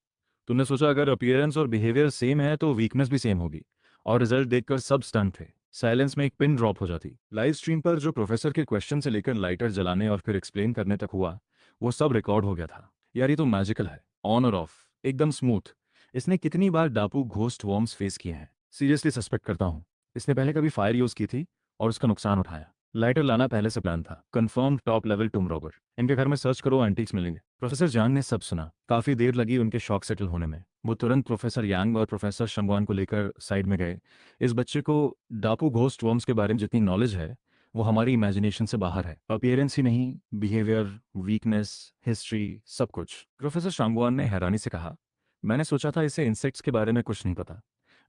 तुमने सोचा अगर अपीयरेंस और बिहेवियर सेम है तो वीकनेस भी सेम होगी, और रिजल्ट देखकर सब स्टन थे। साइलेंस में एक पिन ड्रॉप हो जाती। लाइव स्ट्रीम पर जो प्रोफेसर के क्वेश्चन से लेकर लाइटर जलाने और फिर एक्सप्लेन करने तक हुआ, वो सब रिकॉर्ड हो गया था। यार ये तो मैजिकल है, ऑन और ऑफ एकदम स्मूथ। इसने कितनी बार डाकू घोस्ट वॉर्म्स फेस किए हैं? सीरियसली सस्पेक्ट करता हूँ इसने पहले कभी फायर यूज की थी और उसका नुकसान उठाया। लाइटर लाना पहले से प्लान था। Confirm top level tomb robber. इनके घर में सर्च करो, एंटीक्स मिलेंगे। प्रोफेसर जांग ने सब सुना। काफी देर लगी उनके शॉक सेटल होने में। वो तुरंत प्रोफेसर यांग और प्रोफेसर शंगवान को लेकर साइड में गए। इस बच्चे को डाकू घोस्ट वॉर्म्स के बारे में जितनी नॉलेज है वो हमारी इमेजिनेशन से बाहर है। अपीयरेंस ही नहीं, बिहेवियर, वीकनेस, हिस्ट्री, सब कुछ। प्रोफेसर शांगवान ने हैरानी से कहा, मैंने सोचा था इसे इंसेक्ट्स के बारे में कुछ नहीं पता,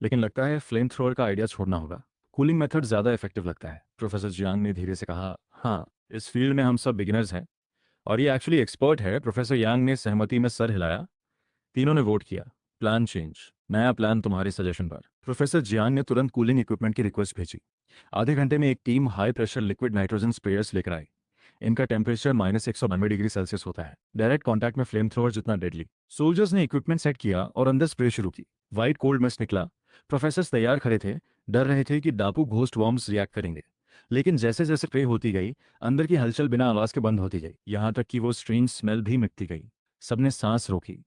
लेकिन लगता है फ्लेम थ्रोअर का आइडिया छोड़ना होगा। कूलिंग मेथड ज़्यादा इफेक्टिव लगता है। प्रोफेसर जियांग ने धीरे से कहा, हाँ, इस फील्ड में हम सब बिगिनर्स हैं और ये एक्चुअली एक्सपर्ट है। प्रोफेसर यांग ने सहमति में सर हिलाया। तीनों ने वोट किया। Plan change. नया प्लान तुम्हारे सजेशन पर। प्रोफेसर जियांग ने तुरंत कूलिंग इक्विपमेंट की रिक्वेस्ट भेजी। आधे घंटे में एक team high pressure liquid nitrogen sprayers लेकर आई। इनका टेम्परेचर -192 डिग्री सेल्सियस होता है, डायरेक्ट कांटेक्ट में फ्लेम थ्रोअर जितना डेडली। सोल्जर्स ने इक्विपमेंट सेट किया और अंदर स्प्रे शुरू की। वाइट कोल्ड मिस्ट निकला। प्रोफेसर तैयार खड़े थे, डर रहे थे कि डाकू घोस्ट वॉर्म्स रिएक्ट करेंगे। लेकिन जैसे जैसे स्प्रे होती गई, अंदर की हलचल बिना आवाज के बंद होती गई, यहां तक कि वो स्ट्रेंज स्मेल भी मिटती गई। सबने सांस रोकी।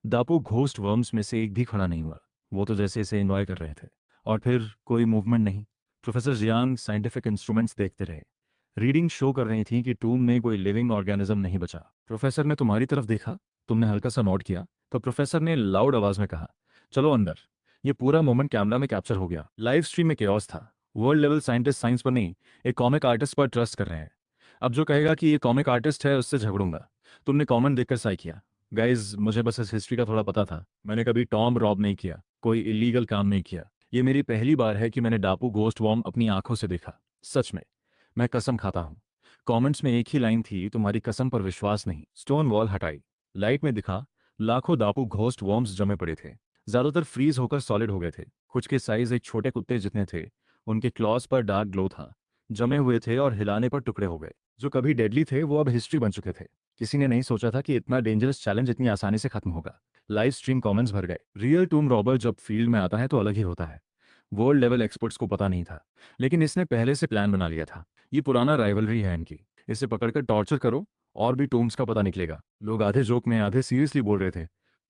दापू घोस्ट वर्म्स में से एक भी खड़ा नहीं हुआ। वो तो जैसे इसे एंजॉय कर रहे थे। और फिर कोई मूवमेंट नहीं। प्रोफेसर जियांग साइंटिफिक इंस्ट्रूमेंट्स देखते रहे। रीडिंग शो कर रही थी कि टूम में कोई लिविंग ऑर्गेनिज्म नहीं बचा। प्रोफेसर ने तुम्हारी तरफ देखा। तुमने हल्का सा नोट किया तो प्रोफेसर ने लाउड आवाज में कहा, चलो अंदर। ये पूरा मोमेंट कैमरा में कैप्चर हो गया। लाइव स्ट्रीम में केओस था। वर्ल्ड लेवल साइंटिस्ट साइंस पर नहीं, एक कॉमिक आर्टिस्ट पर ट्रस्ट कर रहे हैं। अब जो कहेगा कि ये कॉमिक आर्टिस्ट है उससे झगड़ूंगा। तुमने कमेंट देखकर साई किया। गाइज, मुझे बस इस हिस्ट्री का थोड़ा पता था। मैंने कभी टॉम रॉब नहीं किया, कोई इलीगल काम नहीं किया। ये मेरी पहली बार है कि मैंने डापू घोस्ट वॉर्म अपनी आंखों से देखा। सच में, मैं कसम खाता हूँ। कमेंट्स में एक ही लाइन थी, तुम्हारी कसम पर विश्वास नहीं। स्टोन वॉल हटाई। लाइट में दिखा, लाखों डापू घोस्ट वॉर्म्स जमे पड़े थे। ज्यादातर फ्रीज होकर सॉलिड हो गए थे। कुछ के साइज एक छोटे कुत्ते जितने थे। उनके क्लॉज पर डार्क ग्लो था। जमे हुए थे और हिलाने पर टुकड़े हो गए। जो कभी डेडली थे वो अब हिस्ट्री बन चुके थे। किसी ने नहीं सोचा था कि इतना डेंजरस चैलेंज इतनी आसानी से खत्म होगा। लाइव स्ट्रीम कमेंट्स भर गए। रियल टूम रॉबर जब फील्ड में आता है तो अलग ही होता है। वर्ल्ड लेवल एक्सपर्ट्स को पता नहीं था, लेकिन इसने पहले से प्लान बना लिया था। ये पुराना राइवलरी है इनकी। इसे पकड़कर टॉर्चर करो और भी टूम्स का पता निकलेगा। लोग आधे जोक में आधे सीरियसली बोल रहे थे।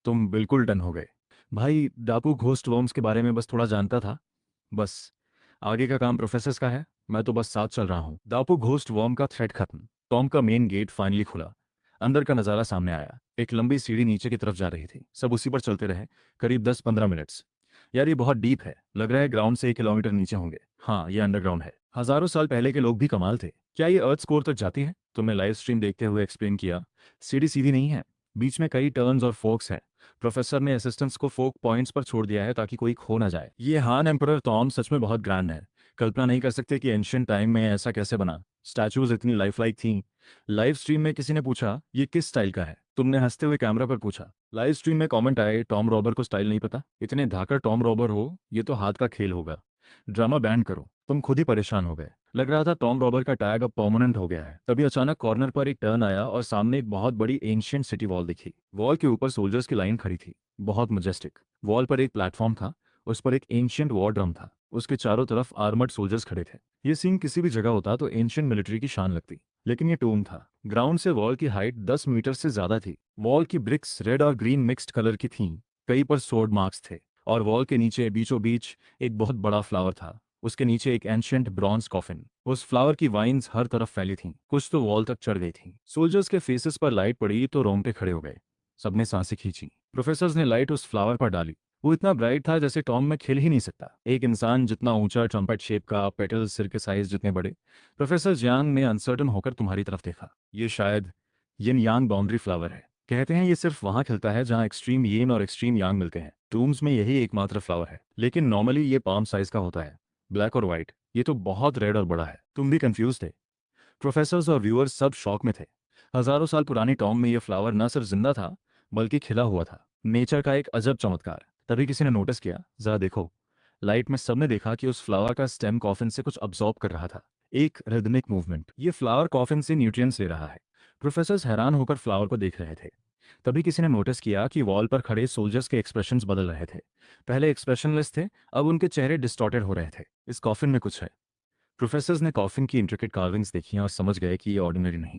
तुम बिल्कुल डन हो गए। भाई, डाकू घोस्ट वर्म्स के बारे में बस थोड़ा जानता था। बस आगे का काम प्रोफेसर्स का है। मैं तो बस साथ चल रहा हूँ। डाकू घोस्ट वर्म का थ्रेड खत्म। टॉम का मेन गेट फाइनली खुला। अंदर का नजारा सामने आया। एक लंबी सीढ़ी नीचे की तरफ जा रही थी। सब उसी पर चलते रहे, करीब 10-15 मिनट्स। यार ये बहुत डीप है। लग रहा है ग्राउंड से 1 किलोमीटर नीचे होंगे। हाँ, ये अंडरग्राउंड है। हजारों साल पहले के लोग भी कमाल थे। क्या ये अर्थ कोर तक जाती है? तुमने लाइव स्ट्रीम देखते हुए एक्सप्लेन किया। सीढ़ी सीधी नहीं है, बीच में कई टर्न्स और फोक्स हैं। प्रोफेसर ने असिस्टेंट्स को फोक पॉइंट्स पर छोड़ दिया है ताकि कोई खो ना जाए। ये हान एम्परर टॉम सच में बहुत ग्रैंड है। कल्पना नहीं कर सकते कि एंशियंट टाइम में ऐसा कैसे बना। स्टैचूज इतनी लाइफ लाइक थी। लाइव स्ट्रीम में किसी ने पूछा, ये किस स्टाइल का है? तुमने हंसते हुए कैमरा पर पूछा। लाइव स्ट्रीम में कमेंट आए, टॉम रॉबर को स्टाइल नहीं पता। इतने धाकर टॉम रॉबर हो, ये तो हाथ का खेल होगा। ड्रामा बैंड करो। तुम खुद ही परेशान हो गए। लग रहा था टॉम रॉबर का टैग अब परमानेंट हो गया है। तभी अचानक कॉर्नर पर एक टर्न आया और सामने एक बहुत बड़ी एंशियंट सिटी वॉल दिखी। वॉल के ऊपर सोल्जर्स की लाइन खड़ी थी, बहुत मजेस्टिक। वॉल पर एक प्लेटफॉर्म था। उस पर एक एंशियंट वॉर ड्रम था। उसके चारों तरफ आर्मर्ड सोल्जर्स खड़े थे। ये सीन किसी भी जगह होता तो एंशियंट मिलिट्री की शान लगती, लेकिन ये टूम था। ग्राउंड से वॉल की हाइट 10 मीटर से ज्यादा थी। वॉल की ब्रिक्स रेड और ग्रीन मिक्स्ड कलर की थीं। कई पर सोर्ड मार्क्स थे। और वॉल के नीचे बीचों बीच एक बहुत बड़ा फ्लावर था। उसके नीचे एक एंशियंट ब्रॉन्ज कॉफिन। उस फ्लावर की वाइन्स हर तरफ फैली थीं। कुछ तो वॉल तक चढ़ गई थीं। सोल्जर्स के फेसेस पर लाइट पड़ी तो रोंगटे खड़े हो गए। सबने सांसें खींची। प्रोफेसर्स ने लाइट उस फ्लावर पर डाली। वो इतना ब्राइट था जैसे टॉम में खिल ही नहीं सकता। एक इंसान जितना ऊंचा, ट्रम्पेट शेप का, पेटल्स सिर के साइज जितने बड़े। प्रोफेसर जियांग ने अनसर्टन होकर तुम्हारी तरफ देखा। ये शायद यिन यांग बाउंड्री फ्लावर है। कहते हैं ये सिर्फ वहां खिलता है जहां एक्सट्रीम येन और एक्सट्रीम यांग मिलते हैं। टूम्स में यही एकमात्र फ्लावर है, लेकिन नॉर्मली ये पाम साइज का होता है, ब्लैक और व्हाइट। ये तो बहुत रेड और बड़ा है। तुम भी कंफ्यूज थे। प्रोफेसर्स और व्यूअर्स सब शॉक में थे। हजारों साल पुरानी टॉम में ये फ्लावर न सिर्फ जिंदा था, बल्कि खिला हुआ था। नेचर का एक अजब चमत्कार। तभी किसी ने नोटिस किया, जरा देखो। लाइट में सबने देखा कि उस फ्लावर का स्टेम कॉफिन से कुछ अब्सॉर्ब कर रहा था। एक रिदमिक मूवमेंट। ये फ्लावर कॉफिन से न्यूट्रिएंट्स ले रहा है। प्रोफेसर्स हैरान होकर फ्लावर को देख रहे थे। तभी किसी ने नोटिस किया कि वॉल पर खड़े सोल्जर्स के एक्सप्रेशंस बदल रहे थे। पहले एक्सप्रेशनलेस थे, अब उनके चेहरे डिस्टॉर्टेड हो रहे थे। इस कॉफिन में कुछ है। प्रोफेसर्स ने कॉफिन की इंट्रिकेट कार्विंग्स देखी और समझ गए कि ये ऑर्डिनरी नहीं।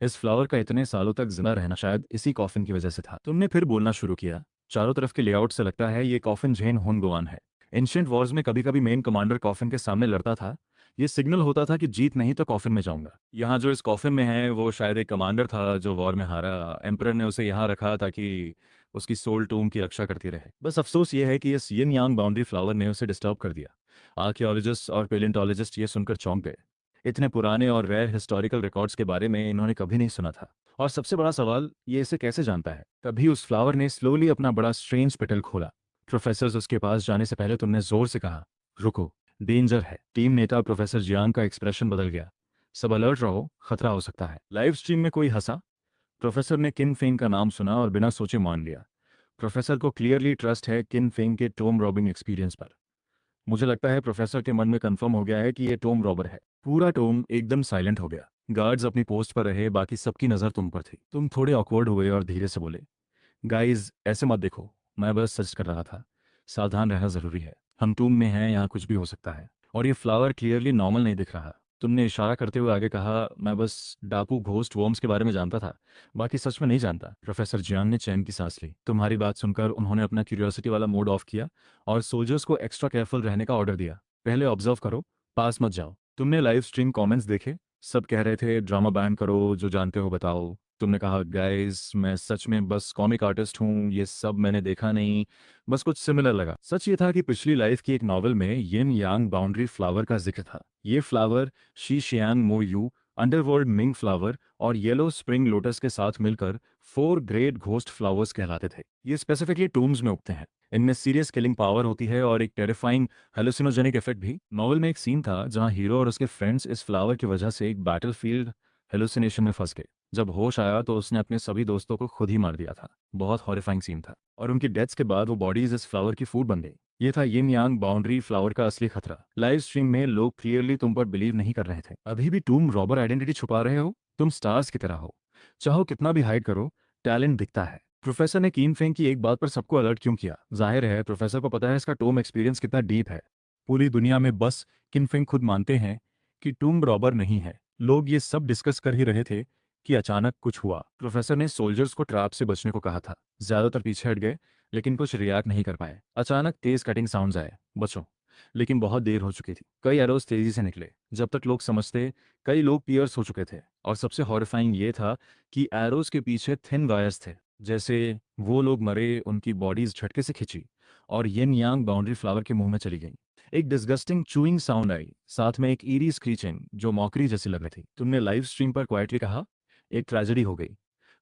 इस फ्लावर का इतने सालों तक जिंदा रहना शायद इसी कॉफिन की वजह से था। तुमने फिर बोलना शुरू किया। चारों तरफ के लेआउट से लगता है ये कॉफिन झेन हुनगोआन है। एंशियंट वॉर्स में कभी कभी मेन कमांडर कॉफिन के सामने लड़ता था। ये सिग्नल होता था कि जीत नहीं तो कॉफिन में जाऊंगा। यहाँ जो इस कॉफिन में है वो शायद एक कमांडर था जो वॉर में हारा। एम्परर ने उसे यहाँ रखा ताकि उसकी सोल टूम की रक्षा करती रहे। बस अफसोस ये है कि इस यिन यांग बाउंड्री फ्लावर ने उसे डिस्टर्ब कर दिया। आर्कियोलॉजिस्ट और पेलियोंटोलॉजिस्ट ये सुनकर चौंक गए। इतने पुराने और रेयर हिस्टोरिकल रिकॉर्ड्स के बारे में इन्होंने कभी नहीं सुना था। और सबसे बड़ा सवाल, ये इसे कैसे जानता है। तभी उस फ्लावर ने स्लोली अपना बड़ा स्ट्रेंज पेटल खोला। प्रोफेसर उसके पास जाने से पहले तुमने जोर से कहा, रुको, डेंजर है। टीम नेता प्रोफेसर जियांग का एक्सप्रेशन बदल गया। सब अलर्ट रहो, खतरा हो सकता है। लाइव स्ट्रीम में कोई हंसा। प्रोफेसर ने किन फेंग का नाम सुना और बिना सोचे मान लिया। प्रोफेसर को क्लियरली ट्रस्ट है किन फेंग के टोम रॉबिंग एक्सपीरियंस पर। मुझे लगता है प्रोफेसर के मन में कंफर्म हो गया है कि ये टोम रॉबर है। पूरा टोम एकदम साइलेंट हो गया। गार्ड्स अपनी पोस्ट पर रहे, बाकी सबकी नज़र तुम पर थी। तुम थोड़े ऑकवर्ड हुए और धीरे से बोले, गाइज ऐसे मत देखो, मैं बस सच कर रहा था। सावधान रहना ज़रूरी है। हम टूम में हैं, यहाँ कुछ भी हो सकता है। और ये फ्लावर क्लियरली नॉर्मल नहीं दिख रहा। तुमने इशारा करते हुए आगे कहा, मैं बस डाकू घोस्ट वॉर्म्स के बारे में जानता था, बाकी सच में नहीं जानता। प्रोफेसर जियांग ने चैन की सांस ली। तुम्हारी बात सुनकर उन्होंने अपना क्यूरियोसिटी वाला मोड ऑफ किया और सोल्जर्स को एक्स्ट्रा केयरफुल रहने का ऑर्डर दिया। पहले ऑब्जर्व करो, पास मत जाओ। तुमने लाइव स्ट्रीम कमेंट्स देखे? सब कह रहे थे ड्रामा बैन करो, जो जानते हो बताओ। तुमने कहा, गाइस मैं सच में बस कॉमिक आर्टिस्ट हूँ, ये सब मैंने देखा नहीं, बस कुछ सिमिलर लगा। सच ये था कि पिछली लाइफ की एक नॉवल में यिन यांग बाउंड्री फ्लावर का जिक्र था। ये फ्लावर शी शियांग मो यू, अंडरवर्ल्ड मिंग फ्लावर और येलो स्प्रिंग लोटस के साथ मिलकर 4 ग्रेट घोस्ट फ्लावर्स कहलाते थे। ये स्पेसिफिकली टूम्स में उगते हैं। इनमें सीरियस किलिंग पावर होती है और एक टेरिफाइंग हेलुसिनोजेनिक इफेक्ट भी। नॉवल में एक सीन था जहां हीरो और उसके फ्रेंड्स इस फ्लावर की वजह से एक बैटलफील्ड हेलुसिनेशन में फंस गए। जब होश आया तो उसने अपने सभी दोस्तों को खुद ही मार दिया था। बहुत हॉरिफाइंग सीन था। और उनकी डेथ्स के बाद वो बॉडीज इस फ्लावर की फूड बन गई। ये था यिन यांग बाउंड्री फ्लावर का असली खतरा। लाइव स्ट्रीम में लोग क्लियरली तुम पर बिलीव नहीं कर रहे थे। अभी भी तुम रॉबर आइडेंटिटी छुपा रहे हो। तुम स्टार्स की तरह हो, चाहो कितना भी हाइड करो, टैलेंट दिखता है। प्रोफेसर ने कीन फेंग की एक बात पर सबको अलर्ट क्यों किया? जाहिर है प्रोफेसर को पता है इसका टोम एक्सपीरियंस कितना डीप है। पूरी दुनिया में बस किन फेंग खुद मानते हैं कि टूम रॉबर नहीं है। लोग ये सब डिस्कस कर ही रहे थे कि अचानक कुछ हुआ। प्रोफेसर ने सोल्जर्स को ट्रैप से बचने को कहा था। ज्यादातर पीछे हट गए, लेकिन कुछ रिएक्ट नहीं कर पाए। अचानक तेज कटिंग साउंड्स आए, बचो। लेकिन बहुत देर हो चुकी थी। कई एरोस तेजी से निकले। जब तक लोग समझते, कई लोग पियर्स हो चुके थे। और सबसे हॉरिफाइंग ये था कि एरोस के पीछे थिन वायर्स थे, जैसे वो लोग मरे, उनकी बॉडीज झटके से खिंची और येन यांग बाउंड्री फ्लावर के मुंह में चली गई। एक डिस्गस्टिंग चूइंग साउंड आई, साथ में एक ईरी स्क्रीचिंग जो मॉकरी जैसी लग रही थी। तुमने लाइव स्ट्रीम पर क्वाइटली कहा, एक ट्रेजेडी हो गई,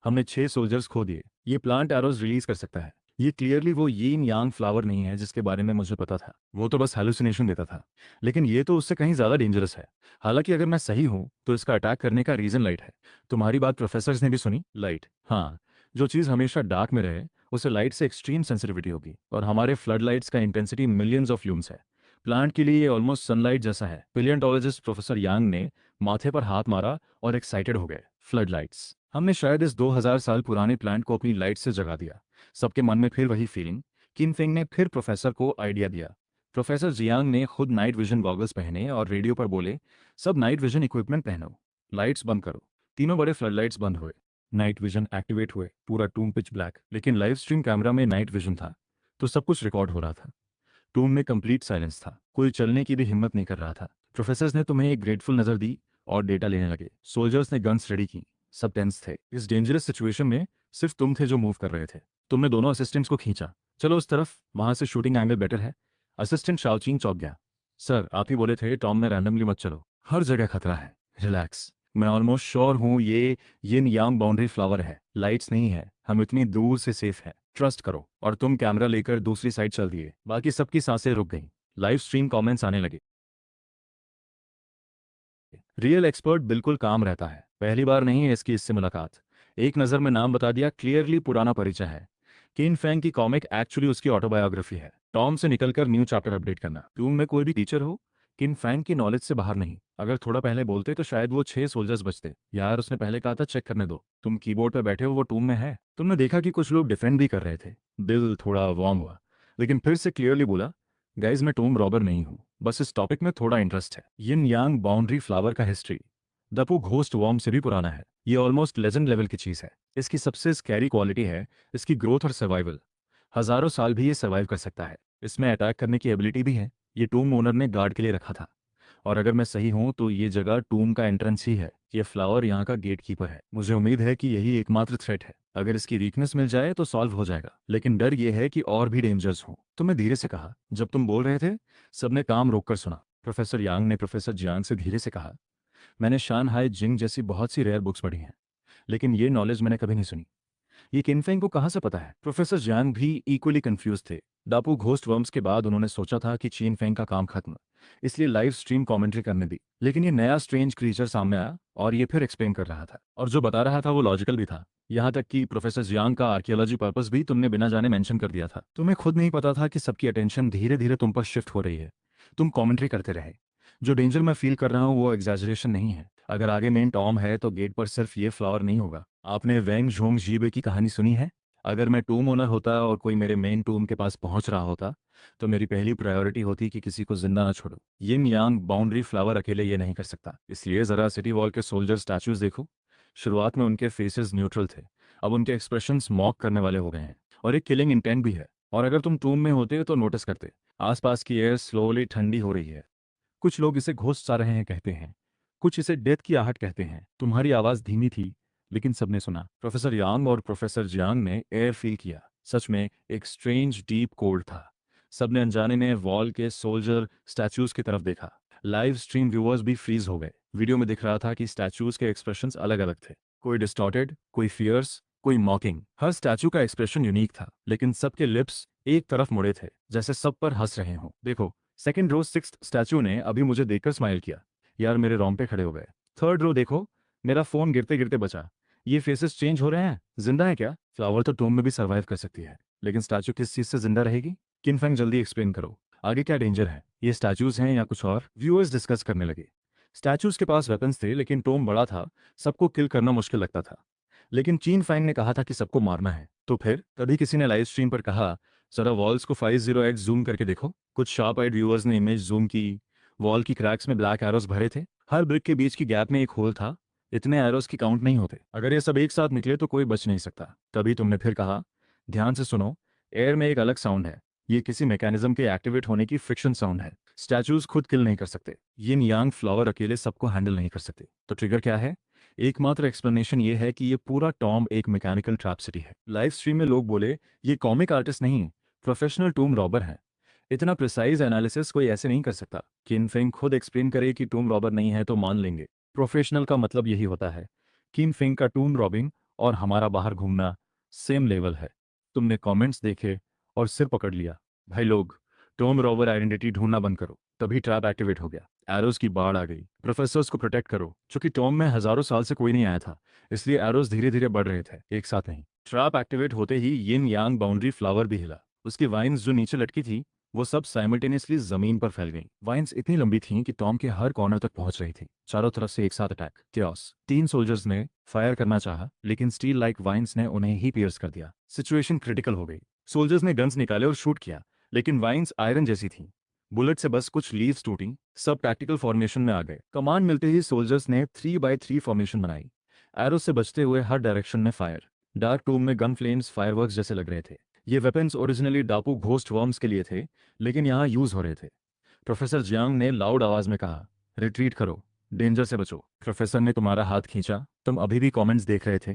हमने 6 सोल्जर्स खो दिए। ये प्लांट एरोस रिलीज कर सकता है। ये क्लियरली वो यीन यांग फ्लावर नहीं है जिसके बारे में मुझे पता था। वो तो बस हेलुसिनेशन देता था, लेकिन ये तो उससे कहीं ज्यादा डेंजरस है। हालांकि अगर मैं सही हूं तो इसका अटैक करने का रीजन लाइट है। तुम्हारी बात प्रोफेसर्स ने भी सुनी? लाइट, हाँ। जो चीज हमेशा डार्क में रहे उसे लाइट से एक्सट्रीम सेंसिटिविटी होगी, और हमारे फ्लड लाइट्स का इंटेंसिटी मिलियंस ऑफ ल्यूम्स है। प्लांट के लिए ये ऑलमोस्ट सनलाइट जैसा है। पिलियंटोलॉजिस्ट प्रोफेसर यांग ने माथे पर हाथ मारा और एक्साइटेड हो गए। फ्लड लाइट्स, हमने शायद इस 2000 साल पुराने प्लांट को अपनी लाइट से जगा दिया। सबके मन में फिर वही फीलिंग। किन फेंग ने फिर प्रोफेसर को आइडिया दिया। प्रोफेसर जियांग ने खुद नाइट विजन गॉगल्स पहने और रेडियो पर बोले, सब नाइट विजन इक्विपमेंट पहनो, लाइट्स बंद करो। तीनों बड़े फ्लड लाइट्स बंद हुए। नाइट विजन एक्टिवेट हुए। पूरा टूम पिच ब्लैक, लेकिन लाइव स्ट्रीम कैमरा में नाइट विजन था, तो सब कुछ रिकॉर्ड हो रहा था। टूम में कंप्लीट साइलेंस था। कोई चलने की भी हिम्मत नहीं कर रहा था। प्रोफेसर्स ने तुम्हें एक ग्रेटफुल नजर दी और डेटा लेने लगे। सोल्जर्स ने गन्स रेडी की। सब टेंस थे। इस डेंजरस सिचुएशन में सिर्फ तुम थे जो मूव कर रहे थे। तुमने दोनों असिस्टेंट्स को खींचा, चलो उस तरफ, वहां से शूटिंग एंगल बेटर है। असिस्टेंट शाओचिंग चौंक गया। सर आप ही बोले थे टॉम ने रैंडमली मत चलो, हर जगह खतरा है। रिलैक्स, मैं ऑलमोस्ट श्योर हूँ ये यिन यांग बाउंड्री फ्लावर है, लाइट्स नहीं है। हम इतनी दूर से सेफ है, ट्रस्ट करो। और तुम कैमरा लेकर दूसरी साइड चल दिए। बाकी सबकी सांसें रुक गईं। लाइव स्ट्रीम कमेंट्स आने लगे। रियल एक्सपर्ट बिल्कुल काम रहता है, पहली बार नहीं है इसकी इससे मुलाकात। एक नज़र में नाम बता दिया, क्लियरली पुराना परिचय है। किन फैंग की कॉमिक एक्चुअली उसकी ऑटोबायोग्राफी है। टॉम से निकलकर न्यू चैप्टर अपडेट करना। तुम में कोई भी टीचर हो, किन फैंग की नॉलेज से बाहर नहीं। अगर थोड़ा पहले बोलते तो शायद वो 6 सोल्जर्स बचते। यार उसने पहले कहा था चेक करने दो। तुम कीबोर्ड पे बैठे हो, वो टूम में है। तुमने देखा कि कुछ लोग डिफेंड भी कर रहे थे। दिल थोड़ा वार्म हुआ, लेकिन फिर से क्लियरली बोला, गाइज मैं टूम रॉबर नहीं हूँ, बस इस टॉपिक में थोड़ा इंटरेस्ट है। यिन यांग बाउंड्री फ्लावर का हिस्ट्री दपू घोस्ट वॉर्म से भी पुराना है। ये ऑलमोस्ट लेजेंड लेवल की चीज़ है। इसकी सबसे स्कैरी क्वालिटी है इसकी ग्रोथ और सर्वाइवल। हजारों साल भी ये सर्वाइव कर सकता है। इसमें अटैक करने की एबिलिटी भी है। ये टूम ओनर ने गार्ड के लिए रखा था। और अगर मैं सही हूं तो ये जगह टूम का एंट्रेंस ही है। ये फ्लावर यहाँ का गेट कीपर है। मुझे उम्मीद है कि यही एकमात्र थ्रेट है। अगर इसकी वीकनेस मिल जाए तो सॉल्व हो जाएगा, लेकिन डर ये है कि और भी डेंजर्स हो। तो मैं धीरे से कहा, जब तुम बोल रहे थे सबने काम रोक कर सुना। प्रोफेसर यांग ने प्रोफेसर जियांग से धीरे से कहा, मैंने शानहाई जिंग जैसी बहुत सी रेयर बुक्स पढ़ी हैं, लेकिन ये नॉलेज मैंने कभी नहीं सुनी। ये किनफेंग को कहाँ से पता है? प्रोफेसर जियांग भी इक्वली कंफ्यूज थे। डापू घोस्ट वर्म्स के बाद उन्होंने सोचा था कि चीन फेंग का काम खत्म, इसलिए लाइव स्ट्रीम कमेंट्री करने दी। लेकिन ये नया स्ट्रेंज क्रीचर सामने आया और ये फिर एक्सप्लेन कर रहा था, और जो बता रहा था वो लॉजिकल भी था। यहाँ तक कि प्रोफेसर जियांग का आर्कियोलॉजी पर्पस भी तुमने बिना जाने मेंशन कर दिया था। तुम्हें खुद नहीं पता था कि सबकी अटेंशन धीरे धीरे तुम पर शिफ्ट हो रही है। तुम कमेंट्री करते रहे। जो डेंजर मैं फील कर रहा हूँ वो एग्जैजरेशन नहीं है। अगर आगे मेन टॉम है तो गेट पर सिर्फ ये फ्लावर नहीं होगा। आपने वेंग झोंग जीबे की कहानी सुनी है? अगर मैं टूम ओनर होता और कोई मेरे मेन टूम के पास पहुंच रहा होता तो मेरी पहली प्रायोरिटी होती कि किसी को जिंदा ना छोड़ो। यिन यांग बाउंड्री फ्लावर अकेले ये नहीं कर सकता। इसलिए जरा सिटी वॉल के सोल्जर स्टैचूज देखो। शुरुआत में उनके फेसेस न्यूट्रल थे, अब उनके एक्सप्रेशंस मॉक करने वाले हो गए हैं, और एक किलिंग इंटेंट भी है। और अगर तुम टूम में होते तो नोटिस करते, आसपास की एयर स्लोली ठंडी हो रही है। कुछ लोग इसे घोस्ट आ रहे हैं कहते हैं, कुछ इसे डेथ की आहट कहते हैं। तुम्हारी आवाज धीमी थी, लेकिन सबने सुना। प्रोफेसर यांग और प्रोफेसर जियांग ने एयर फील किया। सच में एक स्ट्रेंज डीप कोल्ड था। सबने अनजाने में वॉल के सोल्जर स्टैचूज की तरफ देखा। लाइव स्ट्रीम व्यूअर्स भी फ्रीज हो गए। वीडियो में दिख रहा था कि स्टैचूज के एक्सप्रेशंस अलग अलग थे। कोई डिस्टॉर्टेड, कोई फियर्स, कोई मॉकिंग। हर स्टैचू का एक्सप्रेशन यूनिक था, लेकिन सबके लिप्स एक तरफ मुड़े थे, जैसे सब पर हंस रहे हों। देखो, सेकंड रो सिक्स्थ स्टैचू ने अभी मुझे देखकर स्माइल किया। यार मेरे रोंगटे खड़े हो गए। थर्ड रो देखो, मेरा फोन गिरते गिरते बचा। ये फेसेस चेंज हो रहे हैं। जिंदा है क्या? फ्लावर तो टोम में भी सर्वाइव कर सकती है, लेकिन स्टैचू किस चीज से जिंदा रहेगी? किनफेंग जल्दी एक्सप्लेन करो, आगे क्या डेंजर है? ये स्टैचूज हैं या कुछ और? व्यूअर्स डिस्कस करने लगे। स्टैचूज के पास वेपन्स थे, लेकिन टोम बड़ा था, सबको किल करना मुश्किल लगता था। लेकिन चीन फाइंग ने कहा था कि सबको मारना है। तो फिर तभी किसी ने लाइव स्ट्रीम पर कहा, जरा वॉल्स को 50x जूम करके देखो। कुछ शार्प आइड व्यूअर्स ने इमेज जूम की। वॉल की क्रैक्स में ब्लैक एरोस भरे थे। हर ब्रिक के बीच की गैप में एक होल था। इतने एरोस की काउंट नहीं होते। अगर ये सब एक साथ निकले तो कोई बच नहीं सकता। तभी तुमने फिर कहा, ध्यान से सुनो, एयर में एक अलग साउंड है। ये किसी मैकेनिज्म के एक्टिवेट होने की फ्रिक्शन साउंड है। स्टैचूज खुद किल नहीं कर सकते। यिन यांग फ्लावर अकेले सबको हैंडल नहीं कर सकते। तो ट्रिगर क्या है? एकमात्र एक्सप्लेनेशन ये है कि ये पूरा टॉम एक मैकेनिकल ट्रैप सिटी है। लाइव स्ट्रीम में लोग बोले, ये कॉमिक आर्टिस्ट नहीं, प्रोफेशनल टूम रॉबर है। इतना प्रिसाइज एनालिसिस कोई ऐसे नहीं कर सकता। किन फिंग खुद एक्सप्लेन करे कि टूम रॉबर नहीं है तो मान लेंगे। प्रोफेशनल का मतलब यही होता है। किन फिंग का टूम रॉबिंग और हमारा बाहर घूमना सेम लेवल है। तुमने कमेंट्स देखे और सिर पकड़ लिया। भाई लोग, टॉम रॉबर आइडेंटिटी ढूंढना बंद करो। तभी ट्रैप एक्टिवेट हो गया। एरोज की बाढ़ आ गई। प्रोफेसर्स को प्रोटेक्ट करो, क्योंकि टॉम में हजारों साल से कोई नहीं आया था, इसलिए एरोज धीरे धीरे बढ़ रहे थे, एक साथ नहीं। ट्रैप एक्टिवेट होते ही यिन यांग बाउंड्री फ्लावर भी हिला। उसकी वाइन्स जो नीचे लटकी थी वो सब साइमल्टेनियसली जमीन पर फैल गईं। वाइन्स इतनी लंबी थीं कि टॉम के हर कॉर्नर तक पहुंच रही थी। चारों तरफ से एक साथ अटैक, chaos। 3 सोल्जर्स ने फायर करना चाहा, लेकिन स्टील लाइक वाइन्स ने उन्हें ही पियर्स कर दिया। सिचुएशन क्रिटिकल हो गई। सोल्जर्स ने गन्स निकाले और शूट किया, लेकिन वाइन्स आयरन जैसी थी। बुलेट से बस कुछ लीव्स टूटी। सब टैक्टिकल फॉर्मेशन में आ गए। कमांड मिलते ही सोल्जर्स ने 3x3 फॉर्मेशन बनाई। एरो से बचते हुए हर डायरेक्शन में फायर। डार्क टूम में गन फ्लेम्स फायरवर्क्स जैसे लग रहे थे। ये वेपन्स ओरिजिनली डापू घोस्ट वर्म्स के लिए थे, लेकिन यहाँ यूज हो रहे थे। प्रोफेसर जियांग ने लाउड आवाज में कहा, रिट्रीट करो, डेंजर से बचो। प्रोफेसर ने तुम्हारा हाथ खींचा। तुम अभी भी कमेंट्स देख रहे थे।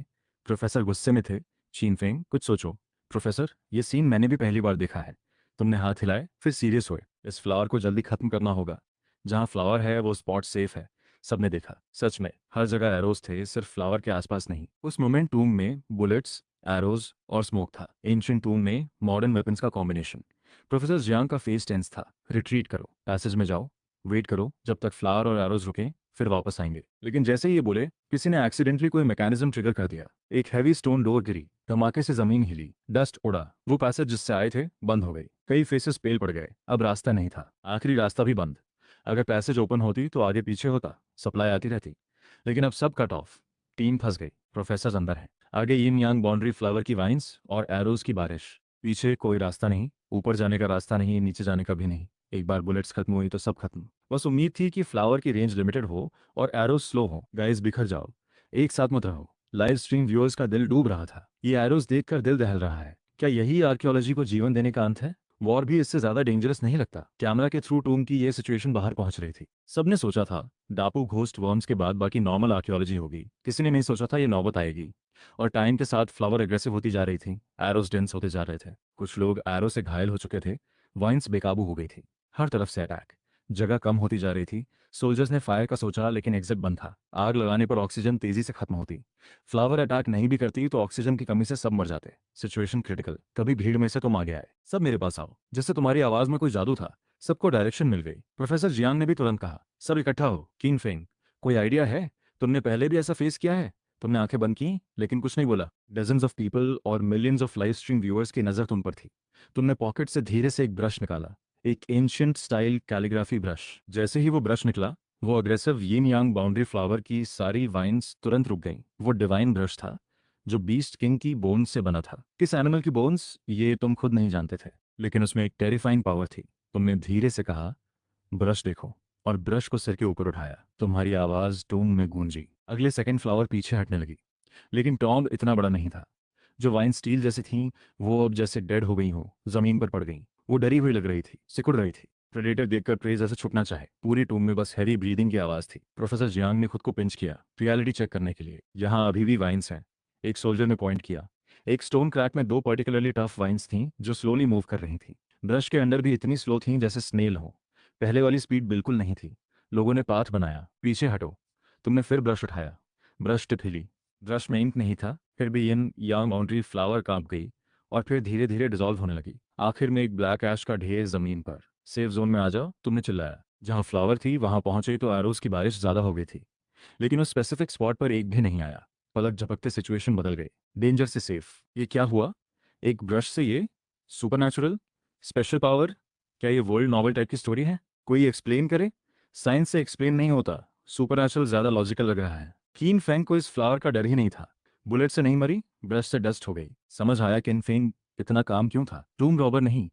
प्रोफेसर गुस्से में थे। चीनफेंग, कुछ सोचो। प्रोफेसर, ये सीन मैंने भी पहली बार देखा है। तुमने हाथ हिलाए, फिर सीरियस हुए। इस फ्लावर को जल्दी खत्म करना होगा। जहाँ फ्लावर है वो स्पॉट सेफ है। सबने देखा, सच में हर जगह एरोज थे, सिर्फ फ्लावर के आसपास नहीं। उस मोमेंट टूम में बुलेट्स, एरोज और स्मोक था। एंशिएंट टूम में मॉडर्न वेपन्स का कॉम्बिनेशन। प्रोफेसर जियांग का फेस टेंस था। रिट्रीट करो, पैसेज में जाओ, वेट करो जब तक फ्लावर और एरोज रुके, फिर वापस आएंगे। लेकिन जैसे ही ये बोले, किसी ने एक्सीडेंटली कोई मैकेनिज्म ट्रिगर कर दिया। एक हैवी स्टोन डोर गिरी, धमाके से जमीन हिली, डस्ट उड़ा। वो पैसेज जिससे आए थे बंद हो गई। कई फेसेस पेल पड़ गए। अब रास्ता नहीं था, आखिरी रास्ता भी बंद। अगर पैसेज ओपन होती तो आगे पीछे होता, सप्लाई आती रहती। लेकिन अब सब कट ऑफ। टीम फंस गई। प्रोफेसर अंदर है। आगे यिन यांग बाउंड्री, फ्लावर की वाइन्स और एरोज की बारिश। पीछे कोई रास्ता नहीं, ऊपर जाने का रास्ता नहीं, नीचे जाने का भी नहीं। एक बार बुलेट्स खत्म हुई तो सब खत्म। बस उम्मीद थी कि फ्लावर की रेंज लिमिटेड हो और एरोज स्लो हो। गाइस बिखर जाओ, एक साथ मत रहो। लाइव स्ट्रीम व्यूअर्स का दिल डूब रहा था। ये एरोज देखकर दिल दहल रहा है। क्या यही आर्कियोलॉजी को जीवन देने का अंत है? वॉर भी इससे ज्यादा डेंजरस नहीं लगता। कैमरा के थ्रू टूम की ये सिचुएशन बाहर पहुंच रही थी। सबने सोचा था डापू घोस्ट वर्म्स के बाद बाकी नॉर्मल आर्कियोलॉजी होगी। किसी ने नहीं सोचा था ये नौबत आएगी। और टाइम के साथ फ्लावर एग्रेसिव होती जा रही थी। एरोस डेंस होते जा रहे थे। कुछ लोग एरो से घायल हो चुके थे। वाइन्स बेकाबू हो गई थी। हर तरफ से अटैक। जगह कम होती जा रही थी। सोल्जर्स ने फायर का सोचा लेकिन एग्जिट बंद था। आग लगाने पर ऑक्सीजन तेजी से खत्म होती। फ्लावर अटैक नहीं भी करती तो ऑक्सीजन की कमी से सब मर जाते। Situation critical. कभी भीड़ में से तुम आगे आए। सब मेरे पास आओ। जैसे तुम्हारी आवाज में कोई जादू था। सबको डायरेक्शन मिल गई। प्रोफेसर जियांग ने भी तुरंत कहा, सब इकट्ठा हो। कीन फेंग, कोई आइडिया है? तुमने पहले भी ऐसा फेस किया है? तुमने आंखें बंद की लेकिन कुछ नहीं बोला। डजन्स ऑफ पीपल और millions of live stream viewers की नजर तुम पर थी। तुमने पॉकेट से धीरे से एक ब्रश निकाला। एक एंशियंट स्टाइल कैलीग्राफी ब्रश। जैसे ही वो ब्रश निकला, वो अग्रेसिव यिन यांग बाउंड्री फ्लावर की सारी वाइन्स तुरंत रुक गईं। वो डिवाइन ब्रश था जो बीस्ट किंग की बोन्स से बना था। किस एनिमल की बोन्स ये तुम खुद नहीं जानते थे, लेकिन उसमें एक टेरिफाइंग पावर थी। तुमने धीरे से कहा, ब्रश देखो, और ब्रश को सिर के ऊपर उठाया। तुम्हारी आवाज टूम में गूंजी। अगले सेकंड फ्लावर पीछे हटने लगी। लेकिन टॉम इतना बड़ा नहीं था। जो वाइन स्टील जैसी थी, वो अब जैसे डेड हो गई हो, जमीन पर पड़ गई। वो डरी हुई लग रही थी, सिकुड़ रही थी। प्रेडेटर देखकर प्रे जैसे छुपना चाहे। पूरी टूम में बस हैवी ब्रीदिंग की आवाज थी। प्रोफेसर जियांग ने खुद को पिंच किया, रियलिटी चेक करने के लिए। यहाँ अभी भी वाइन्स हैं। एक सोल्जर ने पॉइंट किया। एक स्टोन क्रैक में दो पर्टिकुलरली टफ वाइन्स थीं जो स्लोली मूव कर रही थी। ब्रश के अंदर भी इतनी स्लो थीं जैसे स्नेल हो। पहले वाली स्पीड बिल्कुल नहीं थी। लोगों ने पाथ बनाया, पीछे हटो। तुमने फिर ब्रश उठाया। ब्रश टिप हिली। ब्रश में इंक नहीं था, फिर भी यिन यांग बाउंड्री फ्लावर कांप गई और फिर धीरे धीरे डिजॉल्व होने लगी। आखिर में एक ब्लैक ऐश का ढेर जमीन पर। सेफ जोन में आ जाओ, तुमने चिल्लाया। जहां फ्लावर थी वहां पहुंचे तो एरोस की बारिश ज्यादा हो गई थी। लेकिन उस स्पेसिफिक स्पॉट पर एक भी नहीं आया। पलक झपकते सिचुएशन बदल गई। डेंजर से सेफ। ये क्या हुआ? एक ब्रश से ये सुपरनैचुरल स्पेशल पावर? क्या ये वर्ल्ड नॉवल टाइप की स्टोरी है? कोई एक्सप्लेन करे। साइंस से एक्सप्लेन नहीं होता। सुपरनैचुरल ज्यादा लॉजिकल लग रहा है। कीन फेंग को इस फ्लावर का डर ही नहीं था। बुलेट से नहीं मरी, ब्रश से डस्ट हो गई। समझ आया किन फेंग इतना काम क्यों था। टूम रॉबर नहीं,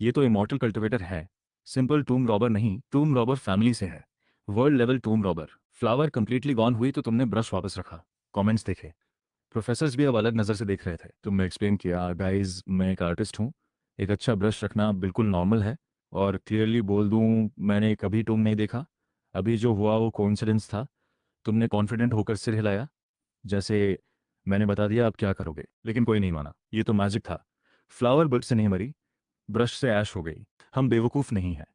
ये तो इमॉर्टल कल्टिवेटर है। सिंपल टूम रॉबर नहीं, टूम रॉबर फैमिली से है। World level tomb robber. Flower completely gone हुई तो तुमने ब्रश वापस रखा। कमेंट्स देखे। प्रोफेसर्स भी अब अलग नज़र से देख रहे थे। तुमने एक्सप्लेन किया, गाइस मैं एक आर्टिस्ट हूँ। एक अच्छा ब्रश रखना बिल्कुल नॉर्मल है। और क्लियरली बोल दूँ, मैंने कभी टूम नहीं देखा। अभी जो हुआ वो कोइंसिडेंस था। तुमने कॉन्फिडेंट होकर सिर हिलाया, जैसे मैंने बता दिया आप क्या करोगे। लेकिन कोई नहीं माना। ये तो मैजिक था। फ्लावर बर्ड से नहीं मरी, ब्रश से ऐश हो गई। हम बेवकूफ़ नहीं हैं।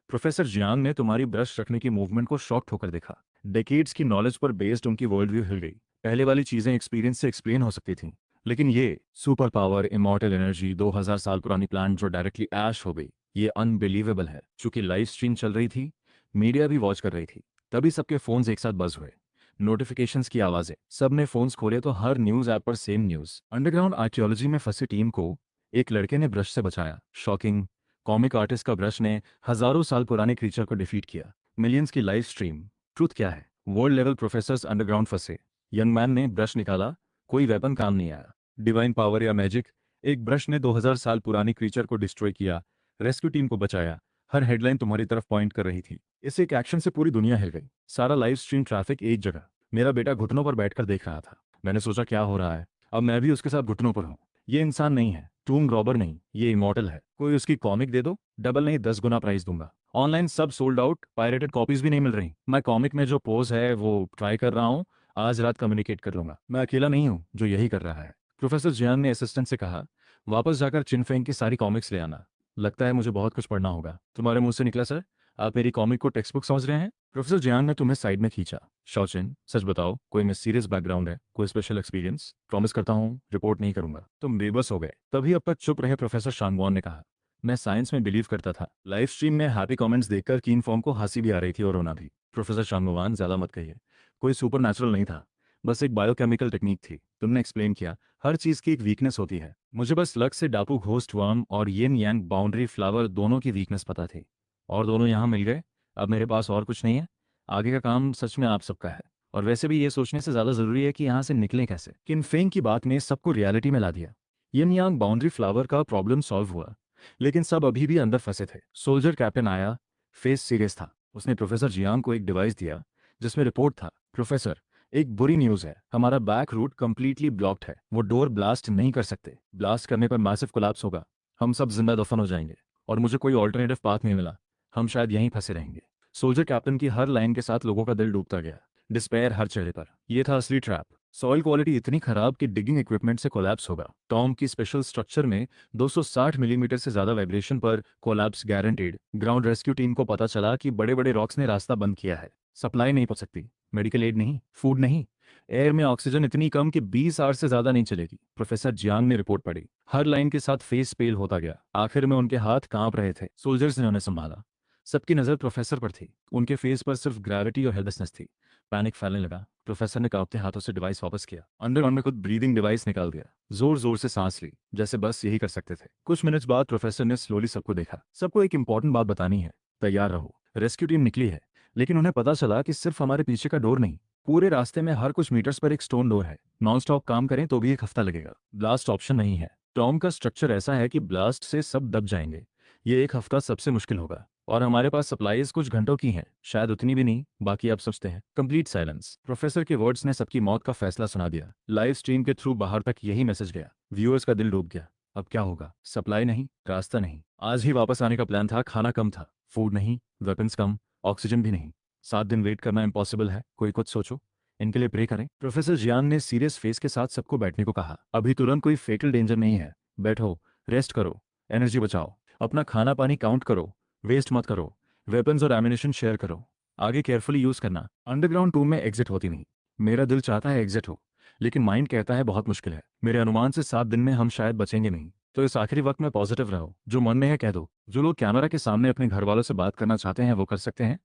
प्रोफेसर जियांग ने तुम्हारी ब्रश रखने की मूवमेंट को शॉक्ड होकर देखा। डेकेड्स की नॉलेज पर बेस्ड उनकी वर्ल्ड व्यू हिल गई। पहले वाली चीज़ें एक्सपीरियंस से एक्सप्लेन हो सकती थीं, लेकिन ये सुपर पावर, इमॉर्टल एनर्जी, 2000 साल पुरानी प्लांट जो डायरेक्टली ऐश हो गई, ये अनबिलीवेबल है। चूंकि लाइव स्ट्रीम चल रही थी, मीडिया भी वॉच कर रही थी, तभी सबके फोन्स एक साथ बज हुए। नोटिफिकेशंस की आवाज़ें। सबने फोन्स खोले तो हर न्यूज़ ऐप पर सेम न्यूज़। अंडरग्राउंड आर्कियोलॉजी में फंसी टीम को एक लड़के ने ब्रश से बचाया। शॉकिंग। कॉमिक आर्टिस्ट का ब्रश ने हजारों साल पुराने क्रीचर को डिफीट किया। मिलियंस की लाइव स्ट्रीम। ट्रूथ क्या है? वर्ल्ड लेवल प्रोफेसर्स अंडरग्राउंड फंसे। यंग मैन ने ब्रश निकाला, कोई वेपन काम नहीं आया। डिवाइन पावर या मैजिक? एक ब्रश ने 2000 साल पुरानी क्रीचर को डिस्ट्रॉय किया, रेस्क्यू टीम को बचाया। हर हेडलाइन तुम्हारी तरफ पॉइंट कर रही थी। इस एक एक्शन से पूरी दुनिया हिल गई। सारा लाइव स्ट्रीम ट्रैफिक एक जगह। मेरा बेटा घुटनों पर बैठकर देख रहा था। मैंने सोचा क्या हो रहा है। अब मैं भी उसके साथ घुटनों पर हूँ। ये इंसान नहीं है, टूम रॉबर नहीं, ये इमॉर्टल है। कोई उसकी कॉमिक दे दो, डबल नहीं 10 गुना प्राइस दूंगा। ऑनलाइन सब सोल्ड आउट, पायरेटेड कॉपीज भी नहीं मिल रही। मैं कॉमिक में जो पोज है वो ट्राई कर रहा हूँ। आज रात कम्युनिकेट कर लूंगा। मैं अकेला नहीं हूँ जो यही कर रहा है। प्रोफेसर जियान ने असिस्टेंट से कहा, वापस जाकर चिनफेंग की सारी कॉमिक्स ले आना। लगता है मुझे बहुत कुछ पढ़ना होगा। तुम्हारे मुंह से निकला सर, आप मेरी कॉमिक को टेक्स्ट बुक समझ रहे हैं? प्रोफेसर जियांग ने तुम्हें साइड में खींचा। शौचिन, सच बताओ, कोई में सीरियस बैकग्राउंड है, कोई स्पेशल एक्सपीरियंस? प्रॉमिस करता हूँ रिपोर्ट नहीं करूंगा। तुम बेबस हो गए। तभी अब तक चुप रहे प्रोफेसर शांगवान ने कहा, मैं साइंस में बिलीव करता था। लाइव स्ट्रीम में हैप्पी कमेंट्स देखकर कीन फॉर्म को हंसी भी आ रही थी और रोना भी। प्रोफेसर शांगवान, ज्यादा मत कहिए। कोई सुपर नेचुरल नहीं था, बस एक बायोकेमिकल टेक्निक थी। तुमने एक्सप्लेन किया, हर चीज की एक वीकनेस होती है। मुझे बस लक से डापू घोस्ट वर्म और येन यांग बाउंड्री फ्लावर दोनों की वीकनेस पता थी। और दोनों यहाँ मिल गए। अब मेरे पास और कुछ नहीं है। आगे का काम सच में आप सबका है। और वैसे भी ये सोचने से ज़्यादा ज़रूरी है कि यहाँ से निकलें कैसे। किन फेंग की बात ने सबको रियलिटी में ला दिया। यिन यांग बाउंड्री फ्लावर का प्रॉब्लम सॉल्व हुआ, लेकिन सब अभी भी अंदर फंसे थे। सोल्जर कैप्टन आया, फेस सीरियस था। उसने प्रोफेसर जियांग को एक डिवाइस दिया जिसमें रिपोर्ट था, प्रोफेसर एक बुरी न्यूज़ है, हमारा बैक रूट कंप्लीटली ब्लॉक्ड है, वो डोर ब्लास्ट नहीं कर सकते, ब्लास्ट करने पर मैसिव कोलैप्स होगा, हम सब जिंदा दफन हो जाएंगे, और मुझे कोई ऑल्टरनेटिव पाथ नहीं मिला, हम शायद यहीं फंसे रहेंगे। सोल्जर कैप्टन की हर लाइन के साथ लोगों का दिल डूबता गया, डिस्पेयर हर चेहरे पर। यह था असली ट्रैप। सॉइल क्वालिटी इतनी खराब कि डिगिंग इक्विपमेंट से कोलैप्स होगा। टॉम की स्पेशल स्ट्रक्चर में 260 मिलीमीटर से ज्यादा वाइब्रेशन पर collapse guaranteed. Ground rescue team को पता चला कि बड़े बड़े रॉक्स ने रास्ता बंद किया है। सप्लाई नहीं पहुंच सकती, मेडिकल एड नहीं, फूड नहीं, एयर में ऑक्सीजन इतनी कम कि 20 आवर से ज्यादा नहीं चलेगी। प्रोफेसर जियांग ने रिपोर्ट पढ़ी। हर लाइन के साथ फेस पेल होता गया। आखिर में उनके हाथ कांप रहे थे। सोल्जर्स ने उन्हें संभाला। सबकी नजर प्रोफेसर पर थी। उनके फेस पर सिर्फ ग्रेविटी और हेल्पलेसनेस थी। पैनिक फैलने लगा। प्रोफेसर ने कांपते हाथों से डिवाइस वापस किया। अंडरग्राउंड में खुद ब्रीदिंग डिवाइस निकाल दिया। जोर जोर से सांस ली, जैसे बस यही कर सकते थे। कुछ मिनट्स बाद प्रोफेसर ने स्लोली सबको देखा। सबको एक इंपॉर्टेंट बात बतानी है, तैयार रहो। रेस्क्यू टीम निकली है, लेकिन उन्हें पता चला कि सिर्फ हमारे पीछे का डोर नहीं, पूरे रास्ते में हर कुछ मीटर्स पर एक स्टोन डोर है। नॉन स्टॉप काम करें तो भी एक हफ्ता लगेगा। ब्लास्ट ऑप्शन नहीं है। टॉम का स्ट्रक्चर ऐसा है कि ब्लास्ट से सब दब जाएंगे। ये एक हफ्ता सबसे मुश्किल होगा, और हमारे पास सप्लाईज कुछ घंटों की हैं, शायद उतनी भी नहीं। बाकी आप सोचते हैं। Complete silence. प्रोफेसर के वर्ड्स ने सबकी मौत का फैसला सुना दिया। लाइव स्ट्रीम के थ्रू बाहर तक यही मैसेज गया। व्यूअर्स का दिल डूब गया। अब क्या होगा? सप्लाई नहीं, रास्ता नहीं। आज ही वापस आने का प्लान था, खाना कम था, फूड नहीं, वेपन्स कम, ऑक्सीजन भी नहीं। 7 दिन वेट करना इम्पॉसिबल है। कोई कुछ सोचो, इनके लिए प्रे करें। प्रोफेसर जियान ने सीरियस फेस के साथ सबको बैठने को कहा। अभी तुरंत कोई फेटल डेंजर नहीं है। बैठो, रेस्ट करो, एनर्जी बचाओ, अपना खाना पानी काउंट करो, वेस्ट मत करो, वेपन्स और एमिनेशन शेयर करो, आगे केयरफुली यूज करना। अंडरग्राउंड टूम में एग्जिट होती नहीं। मेरा दिल चाहता है एग्जिट हो, लेकिन माइंड कहता है बहुत मुश्किल है। मेरे अनुमान से 7 दिन में हम शायद बचेंगे नहीं। तो इस आखिरी वक्त में पॉजिटिव रहो, जो मन में है कह दो। जो लोग कैमरा के सामने अपने घर वालों से बात करना चाहते हैं वो कर सकते हैं।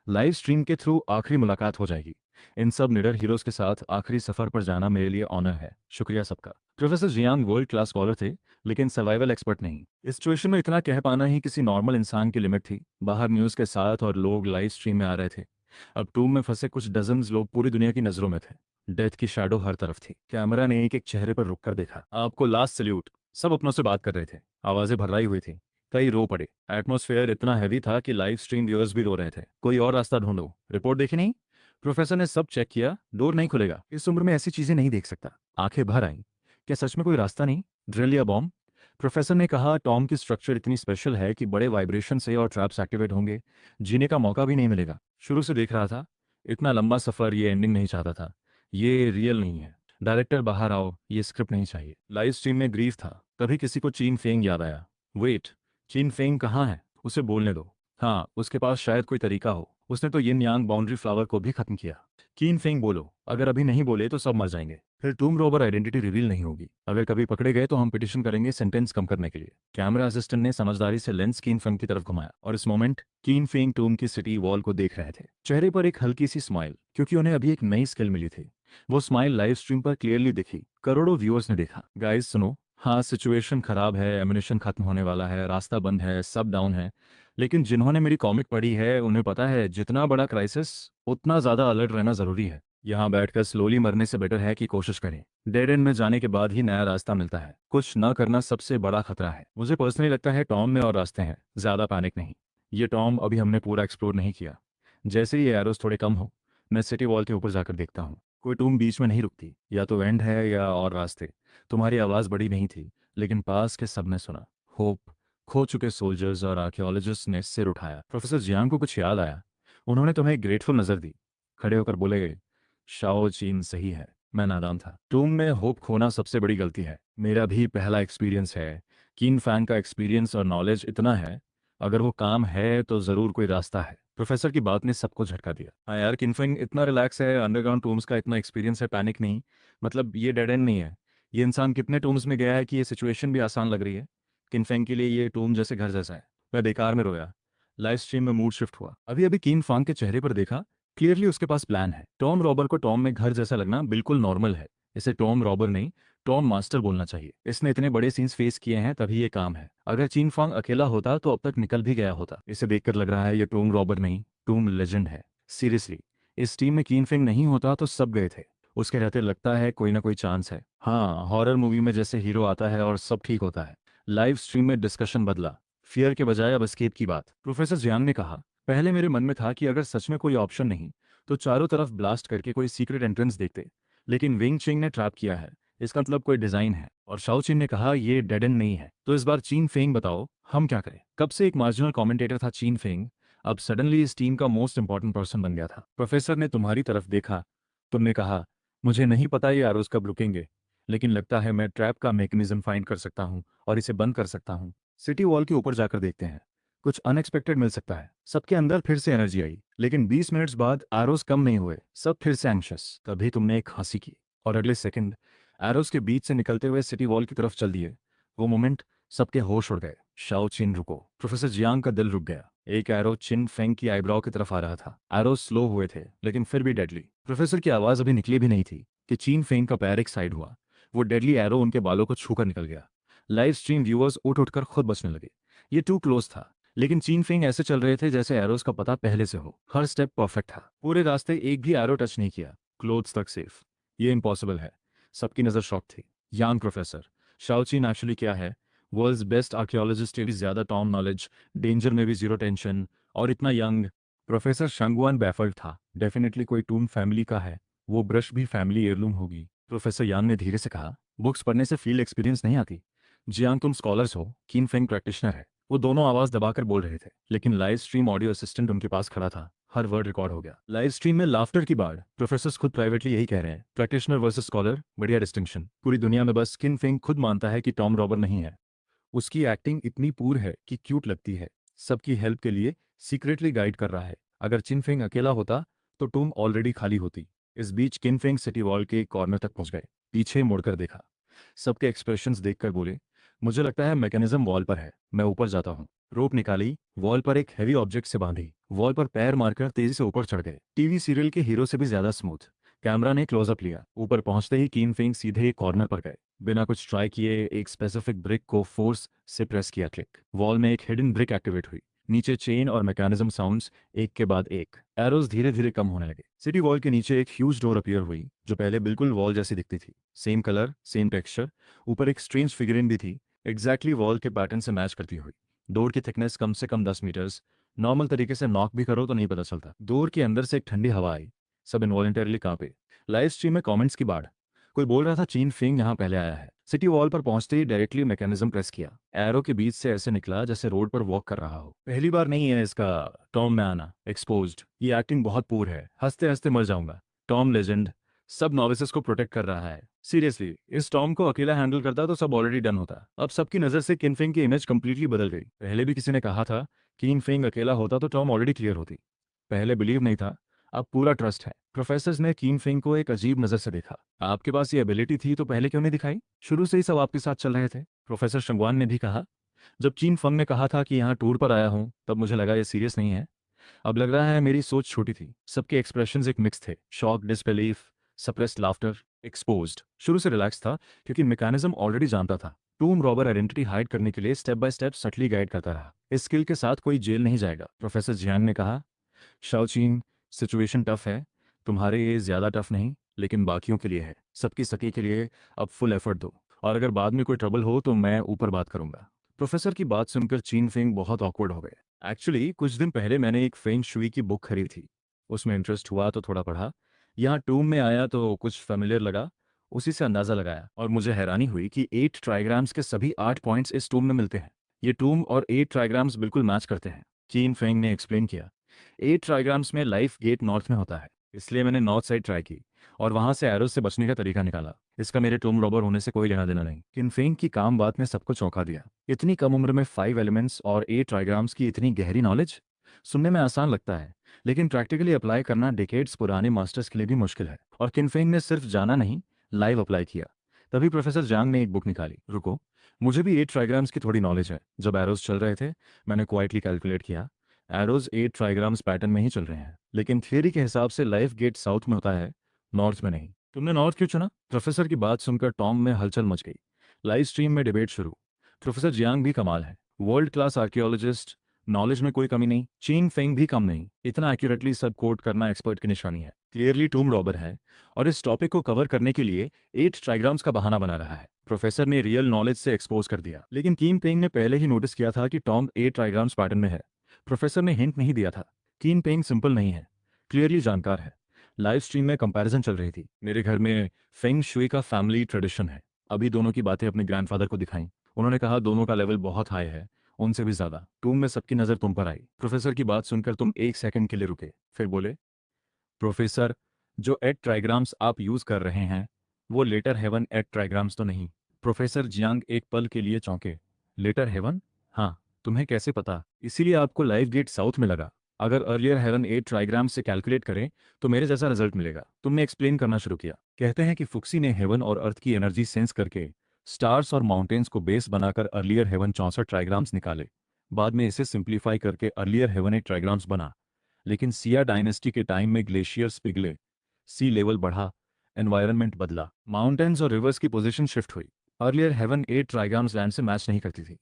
लाइव स्ट्रीम के थ्रू आखिरी मुलाकात हो जाएगी। इन सब निडर हीरोज के साथ आखिरी सफर पर जाना मेरे लिए ऑनर है। शुक्रिया सबका। Professor Jiang world class scholar थे, लेकिन सर्वाइवल एक्सपर्ट नहीं। इस सिचुएशन में इतना कह पाना ही किसी नॉर्मल इंसान की लिमिट थी। बाहर न्यूज़ के साथ और लोग लाइव स्ट्रीम में आ रहे थे। अब टूम में फंसे कुछ डजन्स लोग पूरी दुनिया की नजरों में थे। डेथ की शैडो हर तरफ थी। कैमरा ने एक एक चेहरे पर रुककर देखा। आपको लास्ट सल्यूट। सब अपनों से बात कर रहे थे, आवाजें भर्राई हुई थी, कई रो पड़े। एटमॉस्फेयर इतना हैवी था कि लाइव स्ट्रीम व्यूअर्स भी रो रहे थे। कोई और रास्ता ढूंढो, रिपोर्ट देखी नहीं? प्रोफेसर ने सब चेक किया, डोर नहीं खुलेगा। इस उम्र में ऐसी चीजें नहीं देख सकता। आंखें भर आई। क्या सच में कोई रास्ता नहीं? ड्रिल या बॉम्ब? प्रोफेसर ने कहा, टॉम की स्ट्रक्चर इतनी स्पेशल है कि बड़े वाइब्रेशन से और ट्रैप्स एक्टिवेट होंगे, जीने का मौका भी नहीं मिलेगा। शुरू से देख रहा था, इतना लंबा सफर, ये एंडिंग नहीं चाहता था। ये रियल नहीं है। डायरेक्टर बाहर आओ, ये स्क्रिप्ट नहीं चाहिए। लाइव स्ट्रीम में ग्रीफ था। तभी किसी को चीन फेंग याद आया। वेट, चीन फेंग कहाँ है? उसे बोलने दो। हाँ, उसके पास शायद कोई तरीका हो। उसने तो यिन यांग बाउंड्री फ्लावर को भी खत्म किया। कीन फेंग बोलो। अगर अभी नहीं बोले तो सब मर जाएंगे। फिर टूम रोबर आइडेंटिटी रिवील नहीं होगी। अगर कभी पकड़े गए तो हम पिटिशन करेंगे सेंटेंस कम करने के लिए। कैमरा असिस्टेंट ने समझदारी से लेंस कीन फेंग की तरफ घुमाया, और इस मोमेंट कीन फेंग टूम की सिटी वॉल को देख रहे थे। चेहरे पर एक हल्की सी स्माइल, क्योंकि उन्हें अभी एक नई स्किल मिली थी। वो स्माइल लाइव स्ट्रीम पर क्लियरली दिखी। करोड़ों व्यूअर्स ने देखा। गाइस सुनो, हाँ सिचुएशन खराब है, एमिनेशन खत्म होने वाला है, रास्ता बंद है, सब डाउन है, लेकिन जिन्होंने मेरी कॉमिक पढ़ी है उन्हें पता है जितना बड़ा क्राइसिस उतना ज्यादा अलर्ट रहना जरूरी है। यहाँ बैठकर स्लोली मरने से बेटर है कि कोशिश करें। डेड एंड में जाने के बाद ही नया रास्ता मिलता है। कुछ न करना सबसे बड़ा खतरा है। मुझे पर्सनली लगता है टॉम में और रास्ते हैं, ज्यादा पैनिक नहीं। ये टॉम अभी हमने पूरा एक्सप्लोर नहीं किया। जैसे ही एरोस थोड़े कम हो, मैं सिटी वॉल के ऊपर जाकर देखता हूँ। कोई टूम बीच में नहीं रुकती, या तो एंड है या और रास्ते। तुम्हारी आवाज़ बड़ी नहीं थी, लेकिन पास के सबने सुना। होप। खो चुके सोल्जर्स और आर्कियोलॉजिस्ट ने सिर उठाया। प्रोफेसर जियांग को कुछ याद आया। उन्होंने तुम्हें ग्रेटफुल नजर दी। खड़े होकर बोले गए, शाओ चीन सही है, मैं नादान था। टूम में होप खोना सबसे बड़ी गलती है। मेरा भी पहला एक्सपीरियंस है। कीन फैंग का एक्सपीरियंस और नॉलेज इतना है, अगर वो काम है तो जरूर कोई रास्ता है। प्रोफेसर की बात ने सबको झटका दिया। हाँ यार, किनफेंग इतना रिलैक्स है, अंडरग्राउंड टूम्स का इतना एक्सपीरियंस है, पैनिक नहीं। मतलब ये डेड एंड नहीं है। ये इंसान कितने टूम्स में गया है कि ये सिचुएशन भी आसान लग रही है। किनफेंग के लिए ये टूम जैसे घर जैसा है। मैं बेकार में रोया। लाइव स्ट्रीम में मूड शिफ्ट हुआ। अभी अभी कीन फांग के चेहरे पर देखा, क्लियरली उसके पास प्लान है। टॉम रॉबर को टॉम में घर जैसा लगना बिल्कुल नॉर्मल है। इसे टॉम रॉबर नहीं, टॉम मास्टर बोलना चाहिए, इसने इतने बड़े सीन्स फेस किए हैं तभी ये काम है। अगर चीन फांग अकेला होता तो अब तक निकल भी गया होता। इसे देखकर लग रहा है ये टूम रॉबर नहीं, टूम लेजेंड है। सीरियसली, इस टीम में कीन फिंग नहीं होता तो सब गए थे। उसके रहते लगता है कोई ना कोई चांस है। हाँ, हॉरर मूवी में जैसे हीरो आता है और सब ठीक होता है। लाइव स्ट्रीम में डिस्कशन बदला, फियर के बजाय अब एस्केप की बात। प्रोफेसर जियांग ने कहा, पहले मेरे मन में था कि अगर सच में कोई ऑप्शन नहीं तो चारों तरफ ब्लास्ट करके कोई सीक्रेट एंट्रेंस देखते, लेकिन विंग चिंग ने ट्रैप किया है, इसका मतलब कोई डिजाइन है। और शाओ चिन ने कहा ये डेड एंड नहीं है। तो इस बार चीन फेंग बताओ हम क्या करें। कब से एक मार्जिनल कमेंटेटर था चीन फेंग, अब सडनली इस टीम का मोस्ट इंपॉर्टेंट पर्सन बन गया था। प्रोफेसर ने तुम्हारी तरफ देखा, तुमने कहा मुझे नहीं पता ये आरोज कब रुकेंगे, लेकिन लगता है मैं ट्रैप का मैकेनिज्म फाइंड कर सकता हूँ और इसे बंद कर सकता हूँ। सिटी वॉल के ऊपर जाकर देखते हैं, कुछ अनएक्सपेक्टेड मिल सकता है। सबके अंदर फिर से एनर्जी आई, लेकिन 20 मिनट्स बाद एरोस कम नहीं हुए, सब फिर से एंग्शियस। तभी तुमने एक हंसी की और अगले सेकंड एरोस के बीच से निकलते हुए सिटी वॉल की तरफ चल दिए। वो मोमेंट सबके होश उड़ गए। शाओ चिन रुको। प्रोफेसर जियांग का दिल रुक गया। एक एरो चिन फेंग की आईब्राउ की तरफ आ रहा था। एरो स्लो हुए थे लेकिन फिर भी डेडली। प्रोफेसर की आवाज अभी निकली भी नहीं थी कि चीन फेंग का पैर एक साइड हुआ। वो डेडली एरो उनके बालों को छूकर निकल गया। लाइव स्ट्रीम व्यूअर्स उठ उठकर खुद बचने लगे। ये टू क्लोज था, लेकिन चीन फेंग ऐसे चल रहे थे जैसे एरोस का पता पहले से हो। हर स्टेप परफेक्ट था, पूरे रास्ते एक भी एरो टच नहीं किया। क्लोथ्स तक सेफ। ये इम्पॉसिबल है। सबकी नज़र शॉक थी। यांग प्रोफेसर शाओ चीन एक्चुअली क्या है? वर्ल्ड्स बेस्ट आर्कियोलॉजिस्ट भी ज्यादा टॉम नॉलेज, डेंजर में भी जीरो टेंशन, और इतना यंग। प्रोफेसर शंगवान बैफल्ड था। डेफिनेटली कोई टूम फैमिली का है, वो ब्रश भी फैमिली एयरलूम होगी। प्रोफेसर यांग ने धीरे से कहा, बुक्स पढ़ने से फील्ड एक्सपीरियंस नहीं आती। जियांग तुम स्कॉलर्स हो, कीन फेंग प्रैक्टिशनर है। वो दोनों आवाज दबाकर बोल रहे थे, लेकिन लाइव स्ट्रीम ऑडियो असिस्टेंट उनके पास खड़ा था। हर वर्ड रिकॉर्ड हो गया। लाइव स्ट्रीम में लाफ्टर की बाढ़। प्रोफेसर खुद प्राइवेटली यही कह रहे हैं, प्रैक्टिशनर वर्सेस स्कॉलर, बढ़िया डिस्टिंक्शन। पूरी दुनिया में बस किन फेंग खुद मानता है कि टॉम रॉबर नहीं है। उसकी एक्टिंग इतनी पूर है कि क्यूट लगती है। सबकी हेल्प के लिए सीक्रेटली गाइड कर रहा है। अगर चिनफेंग अकेला होता तो टूम ऑलरेडी खाली होती। इस बीच किनफेंग सिटी वॉल के एक कॉर्नर तक पहुंच गए। पीछे मुड़कर देखा, सबके एक्सप्रेशंस देखकर बोले, मुझे लगता है मैकेनिज्म वॉल पर है, मैं ऊपर जाता हूँ। रोप निकाली, वॉल पर एक हैवी ऑब्जेक्ट से बांधी, वॉल पर पैर मारकर तेजी से ऊपर चढ़ गए। टीवी सीरियल के हीरो से भी ज्यादा स्मूथ। कैमरा ने क्लोजअप लिया। ऊपर पहुंचते ही कीन फेंग सीधे एक कॉर्नर पर गए। बिना कुछ ट्राई किए एक स्पेसिफिक ब्रिक को फोर्स से प्रेस किया। क्लिक। वॉल में एक हिडन ब्रिक एक्टिवेट हुई। नीचे चेन और मैकेनिज्म साउंड्स एक के बाद एक। एरोज धीरे धीरे कम होने लगे। सिटी वॉल के नीचे एक ह्यूज डोर अपीयर हुई, जो पहले बिल्कुल वॉल जैसी दिखती थी। Same colour, same texture. ऊपर एक स्ट्रेंज फिगरिन भी थी, एग्जैक्टली वॉल के पैटर्न से मैच करती हुई। डोर की थिकनेस कम से कम 10 मीटर्स। नॉर्मल तरीके से नॉक भी करो तो नहीं पता चलता। डोर के अंदर से एक ठंडी हवा आई। सब इनवॉलेंटरली कांपे। लाइव स्ट्रीम में कमेंट्स की बाढ़। कोई बोल रहा था चीन फिंग यहाँ पहले आया है। सिटी वॉल पर पहुंचते ही डायरेक्टली मैकेनिज्म प्रेस किया। एरो के बीच से ऐसे निकला जैसे रोड पर वॉक कर रहा हो। पहली बार नहीं है इसका टॉम में आना। एक्सपोज्ड। ये एक्टिंग बहुत पूर है, हंसते हंसते मर जाऊंगा। टॉम लेजेंड, सब नॉविसेस को प्रोटेक्ट कर रहा है। सीरियसली, इस टॉम को अकेला हैंडल करता तो सब ऑलरेडी डन होता। अब सबकी नजर से किनफिंग की इमेज कंप्लीटली बदल गई। पहले भी किसी ने कहा था किनफिंग अकेला होता तो टॉम ऑलरेडी क्लियर होती। पहले बिलीव नहीं था, अब पूरा ट्रस्ट है। प्रोफेसर ने कीन फिंग को एक अजीब नजर से देखा। आपके पास ये एबिलिटी थी तो पहले क्यों नहीं दिखाई? शुरू से ही सब आपके साथ चल रहे थे। प्रोफेसर शंगवान ने भी कहा, जब चीन फंग ने कहा था कि यहाँ टूर पर आया हूँ तब मुझे लगा ये सीरियस नहीं है। अब लग रहा है मेरी सोच छोटी थी। सबके एक्सप्रेशंस एक मिक्स थे, shock, disbelief, suppressed laughter, exposed. शुरू से रिलैक्स था क्योंकि मैकेनिज्म ऑलरेडी जानता था। टूम रॉबर आइडेंटिटी हाइड करने के लिए step by step subtly guide करता रहा। इस स्किल के साथ कोई जेल नहीं जाएगा। प्रोफेसर जियांग ने कहा, शाओचीन, सिचुएशन टफ है, तुम्हारे लिए ज़्यादा टफ नहीं, लेकिन बाकियों के लिए है। सबकी सकी के लिए अब फुल एफर्ट दो, और अगर बाद में कोई ट्रबल हो तो मैं ऊपर बात करूंगा। प्रोफेसर की बात सुनकर चीन फेंग बहुत ऑकवर्ड हो गए। एक्चुअली कुछ दिन पहले मैंने एक फेंग शुई की बुक खरीदी थी, उसमें इंटरेस्ट हुआ तो थोड़ा पढ़ा। यहाँ टूम में आया तो कुछ फेमिलियर लगा, उसी से अंदाज़ा लगाया, और मुझे हैरानी हुई कि 8 ट्राइग्राम्स के सभी 8 पॉइंट्स इस टूम में मिलते हैं। ये टूम और 8 ट्राइग्राम्स बिल्कुल मैच करते हैं। चीन फेंग ने एक्सप्लेन किया, 8 ट्राइग्राम्स में लाइफ गेट नॉर्थ में होता है, इसलिए मैंने नॉर्थ साइड ट्राई की और वहां से एरोस से बचने का तरीका निकाला। इसका मेरे टूम रॉबर होने से कोई लेना देना नहीं। किनफेंग की काम बात ने सबको चौंका दिया। इतनी कम उम्र में 5 एलिमेंट्स और 8 ट्राइग्राम्स की इतनी गहरी नॉलेज। सुनने में आसान लगता है, लेकिन प्रैक्टिकली अप्लाई करना डिकेड्स पुराने मास्टर्स के लिए भी मुश्किल है। और किनफेंग ने सिर्फ जाना नहीं, लाइव अप्लाई किया। तभी प्रोफेसर जांग ने एक बुक निकाली। रुको, मुझे भी 8 ट्राइग्राम्स की थोड़ी नॉलेज है। जब एरोस चल रहे थे मैंने क्वाइटली कैलकुलेट किया, एरोज 8 ट्राइग्राम्स पैटर्न में ही चल रहे हैं, लेकिन थियरी के हिसाब से लाइफ गेट साउथ में होता है, नॉर्थ में नहीं। तुमने नॉर्थ क्यों चुना? प्रोफेसर की बात सुनकर टॉम में हलचल मच गई। लाइव स्ट्रीम में डिबेट शुरू। प्रोफेसर जियांग भी कमाल है, वर्ल्ड क्लास आर्कियोलॉजिस्ट, नॉलेज में कोई कमी नहीं, चीन फेंग भी कम नहीं, इतना एक्यूरेटली सब कोट करना एक्सपर्ट की निशानी है, क्लियरली टूम रॉबर है और इस टॉपिक को कवर करने के लिए 8 ट्राइग्राम्स का बहाना बना रहा है। प्रोफेसर ने रियल नॉलेज से एक्सपोज कर दिया, लेकिन कीन पेंग ने पहले ही नोटिस किया था कि टॉम 8 ट्राइग्राम्स पैटर्न में है। प्रोफेसर ने हिंट नहीं दिया था। कीन पेंग सिंपल नहीं है, क्लियरली जानकार है। लाइव स्ट्रीम में कंपैरिजन चल रही थी। मेरे घर में फेंग शुई का फैमिली ट्रेडिशन है। अभी दोनों की बातें अपने ग्रैंडफादर को दिखाई। उन्होंने कहा दोनों का लेवल बहुत हाई है, उनसे भी ज्यादा। टूम में सबकी नजर तुम पर आई। प्रोफेसर की बात सुनकर तुम एक सेकंड के लिए रुके, फिर बोले, प्रोफेसर, जो एट ट्राइग्राम्स आप यूज कर रहे हैं वो लेटर हेवन एट ट्राइग्राम्स तो नहीं? प्रोफेसर जियांग एक पल के लिए चौंके। Letter haven? हाँ। तुम्हें कैसे पता? इसीलिए आपको लाइव गेट साउथ में लगा। अगर अर्लियर हेवन 8 ट्राइग्राम से कैलकुलेट करें तो मेरे जैसा रिजल्ट मिलेगा। तुमने एक्सप्लेन करना शुरू किया। कहते हैं कि फुक्सी ने हेवन और अर्थ की एनर्जी सेंस करके स्टार्स और माउंटेन्स को बेस बनाकर अर्लियर हेवन 64 ट्राइग्राम्स निकाले। बाद में इसे सिंप्लीफाई करके अर्लियर हेवन 8 ट्राइग्राम्स बना। लेकिन सिया डायनेस्टी के टाइम में ग्लेशियर्स पिघले, सी लेवल बढ़ा, एनवायरनमेंट बदला, माउंटेन्स और रिवर्स की पोजीशन शिफ्ट हुई। अर्लियर हेवन 8 ट्राइग्राम्स लैंड से मैच नहीं करती थी।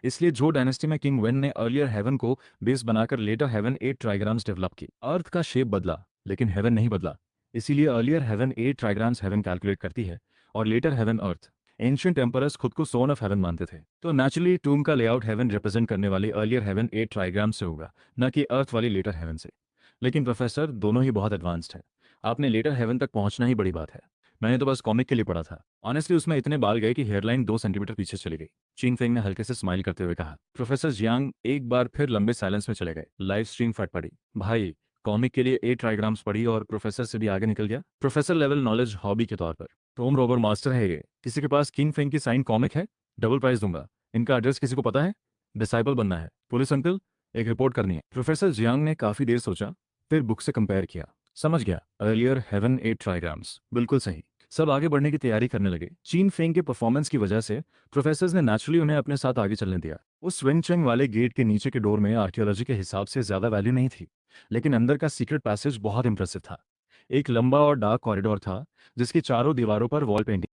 इसलिए जो डायनेस्टी में किंग वेन ने अर्लियर हेवन को बेस बनाकर लेटर हेवन 8 ट्राइग्राम्स डेवलप की। अर्थ का शेप बदला लेकिन हेवन नहीं बदला। इसीलिए अर्लियर हेवन 8 ट्राइग्राम्स हेवन कैलकुलेट करती है और लेटर हेवन अर्थ। एंशियंट एम्परर्स खुद को सोन ऑफ हेवन मानते थे, तो नेचुरली टूम का लेआउट हेवन रिप्रेजेंट करने वाले अर्लियर हेवन 8 ट्राइग्राम्स से होगा, न कि अर्थ वाली लेटर हेवन से। लेकिन प्रोफेसर दोनों ही बहुत एडवांस्ड है। आपने लेटर हेवन तक पहुंचना ही बड़ी बात है। मैंने तो बस कॉमिक के लिए पढ़ा था। ऑनेस्टली उसमें इतने बाल गए कि हेयरलाइन 2 सेंटीमीटर पीछे चली गई। चीन फेंग ने हल्के से स्माइल करते हुए कहा। प्रोफेसर जियांग एक बार फिर लंबे साइलेंस में चले गए। लाइव स्ट्रीम फट पड़ी। भाई, कॉमिक के लिए 8 ट्राइग्राम्स पढ़ी और प्रोफेसर से भी आगे निकल गया। प्रोफेसर लेवल नॉलेज हॉबी के तौर पर। टॉम रॉबर मास्टर है ये। किसी के पास किंग फेंग की साइन कॉमिक है? डबल प्राइस दूंगा। इनका एड्रेस किसी को पता है? डिसाइबल बनना है। पुलिस अंकल, एक रिपोर्ट करनी है। प्रोफेसर जियांग ने काफी देर सोचा, फिर बुक से कंपेयर किया। समझ गया, अर्लियर हेवन 8 ट्राइग्राम्स, बिल्कुल सही। सब आगे बढ़ने की तैयारी करने लगे। चीन फेंग के परफॉर्मेंस की वजह से प्रोफेसर्स ने नेचुरली उन्हें अपने साथ आगे चलने दिया। उस विंगचेंग वाले गेट के नीचे के डोर में आर्कियोलॉजी के हिसाब से ज्यादा वैल्यू नहीं थी, लेकिन अंदर का सीक्रेट पैसेज बहुत इंप्रेसिव था। एक लंबा और डार्क कॉरिडोर था जिसकी चारों दीवारों पर वॉल पेंटिंग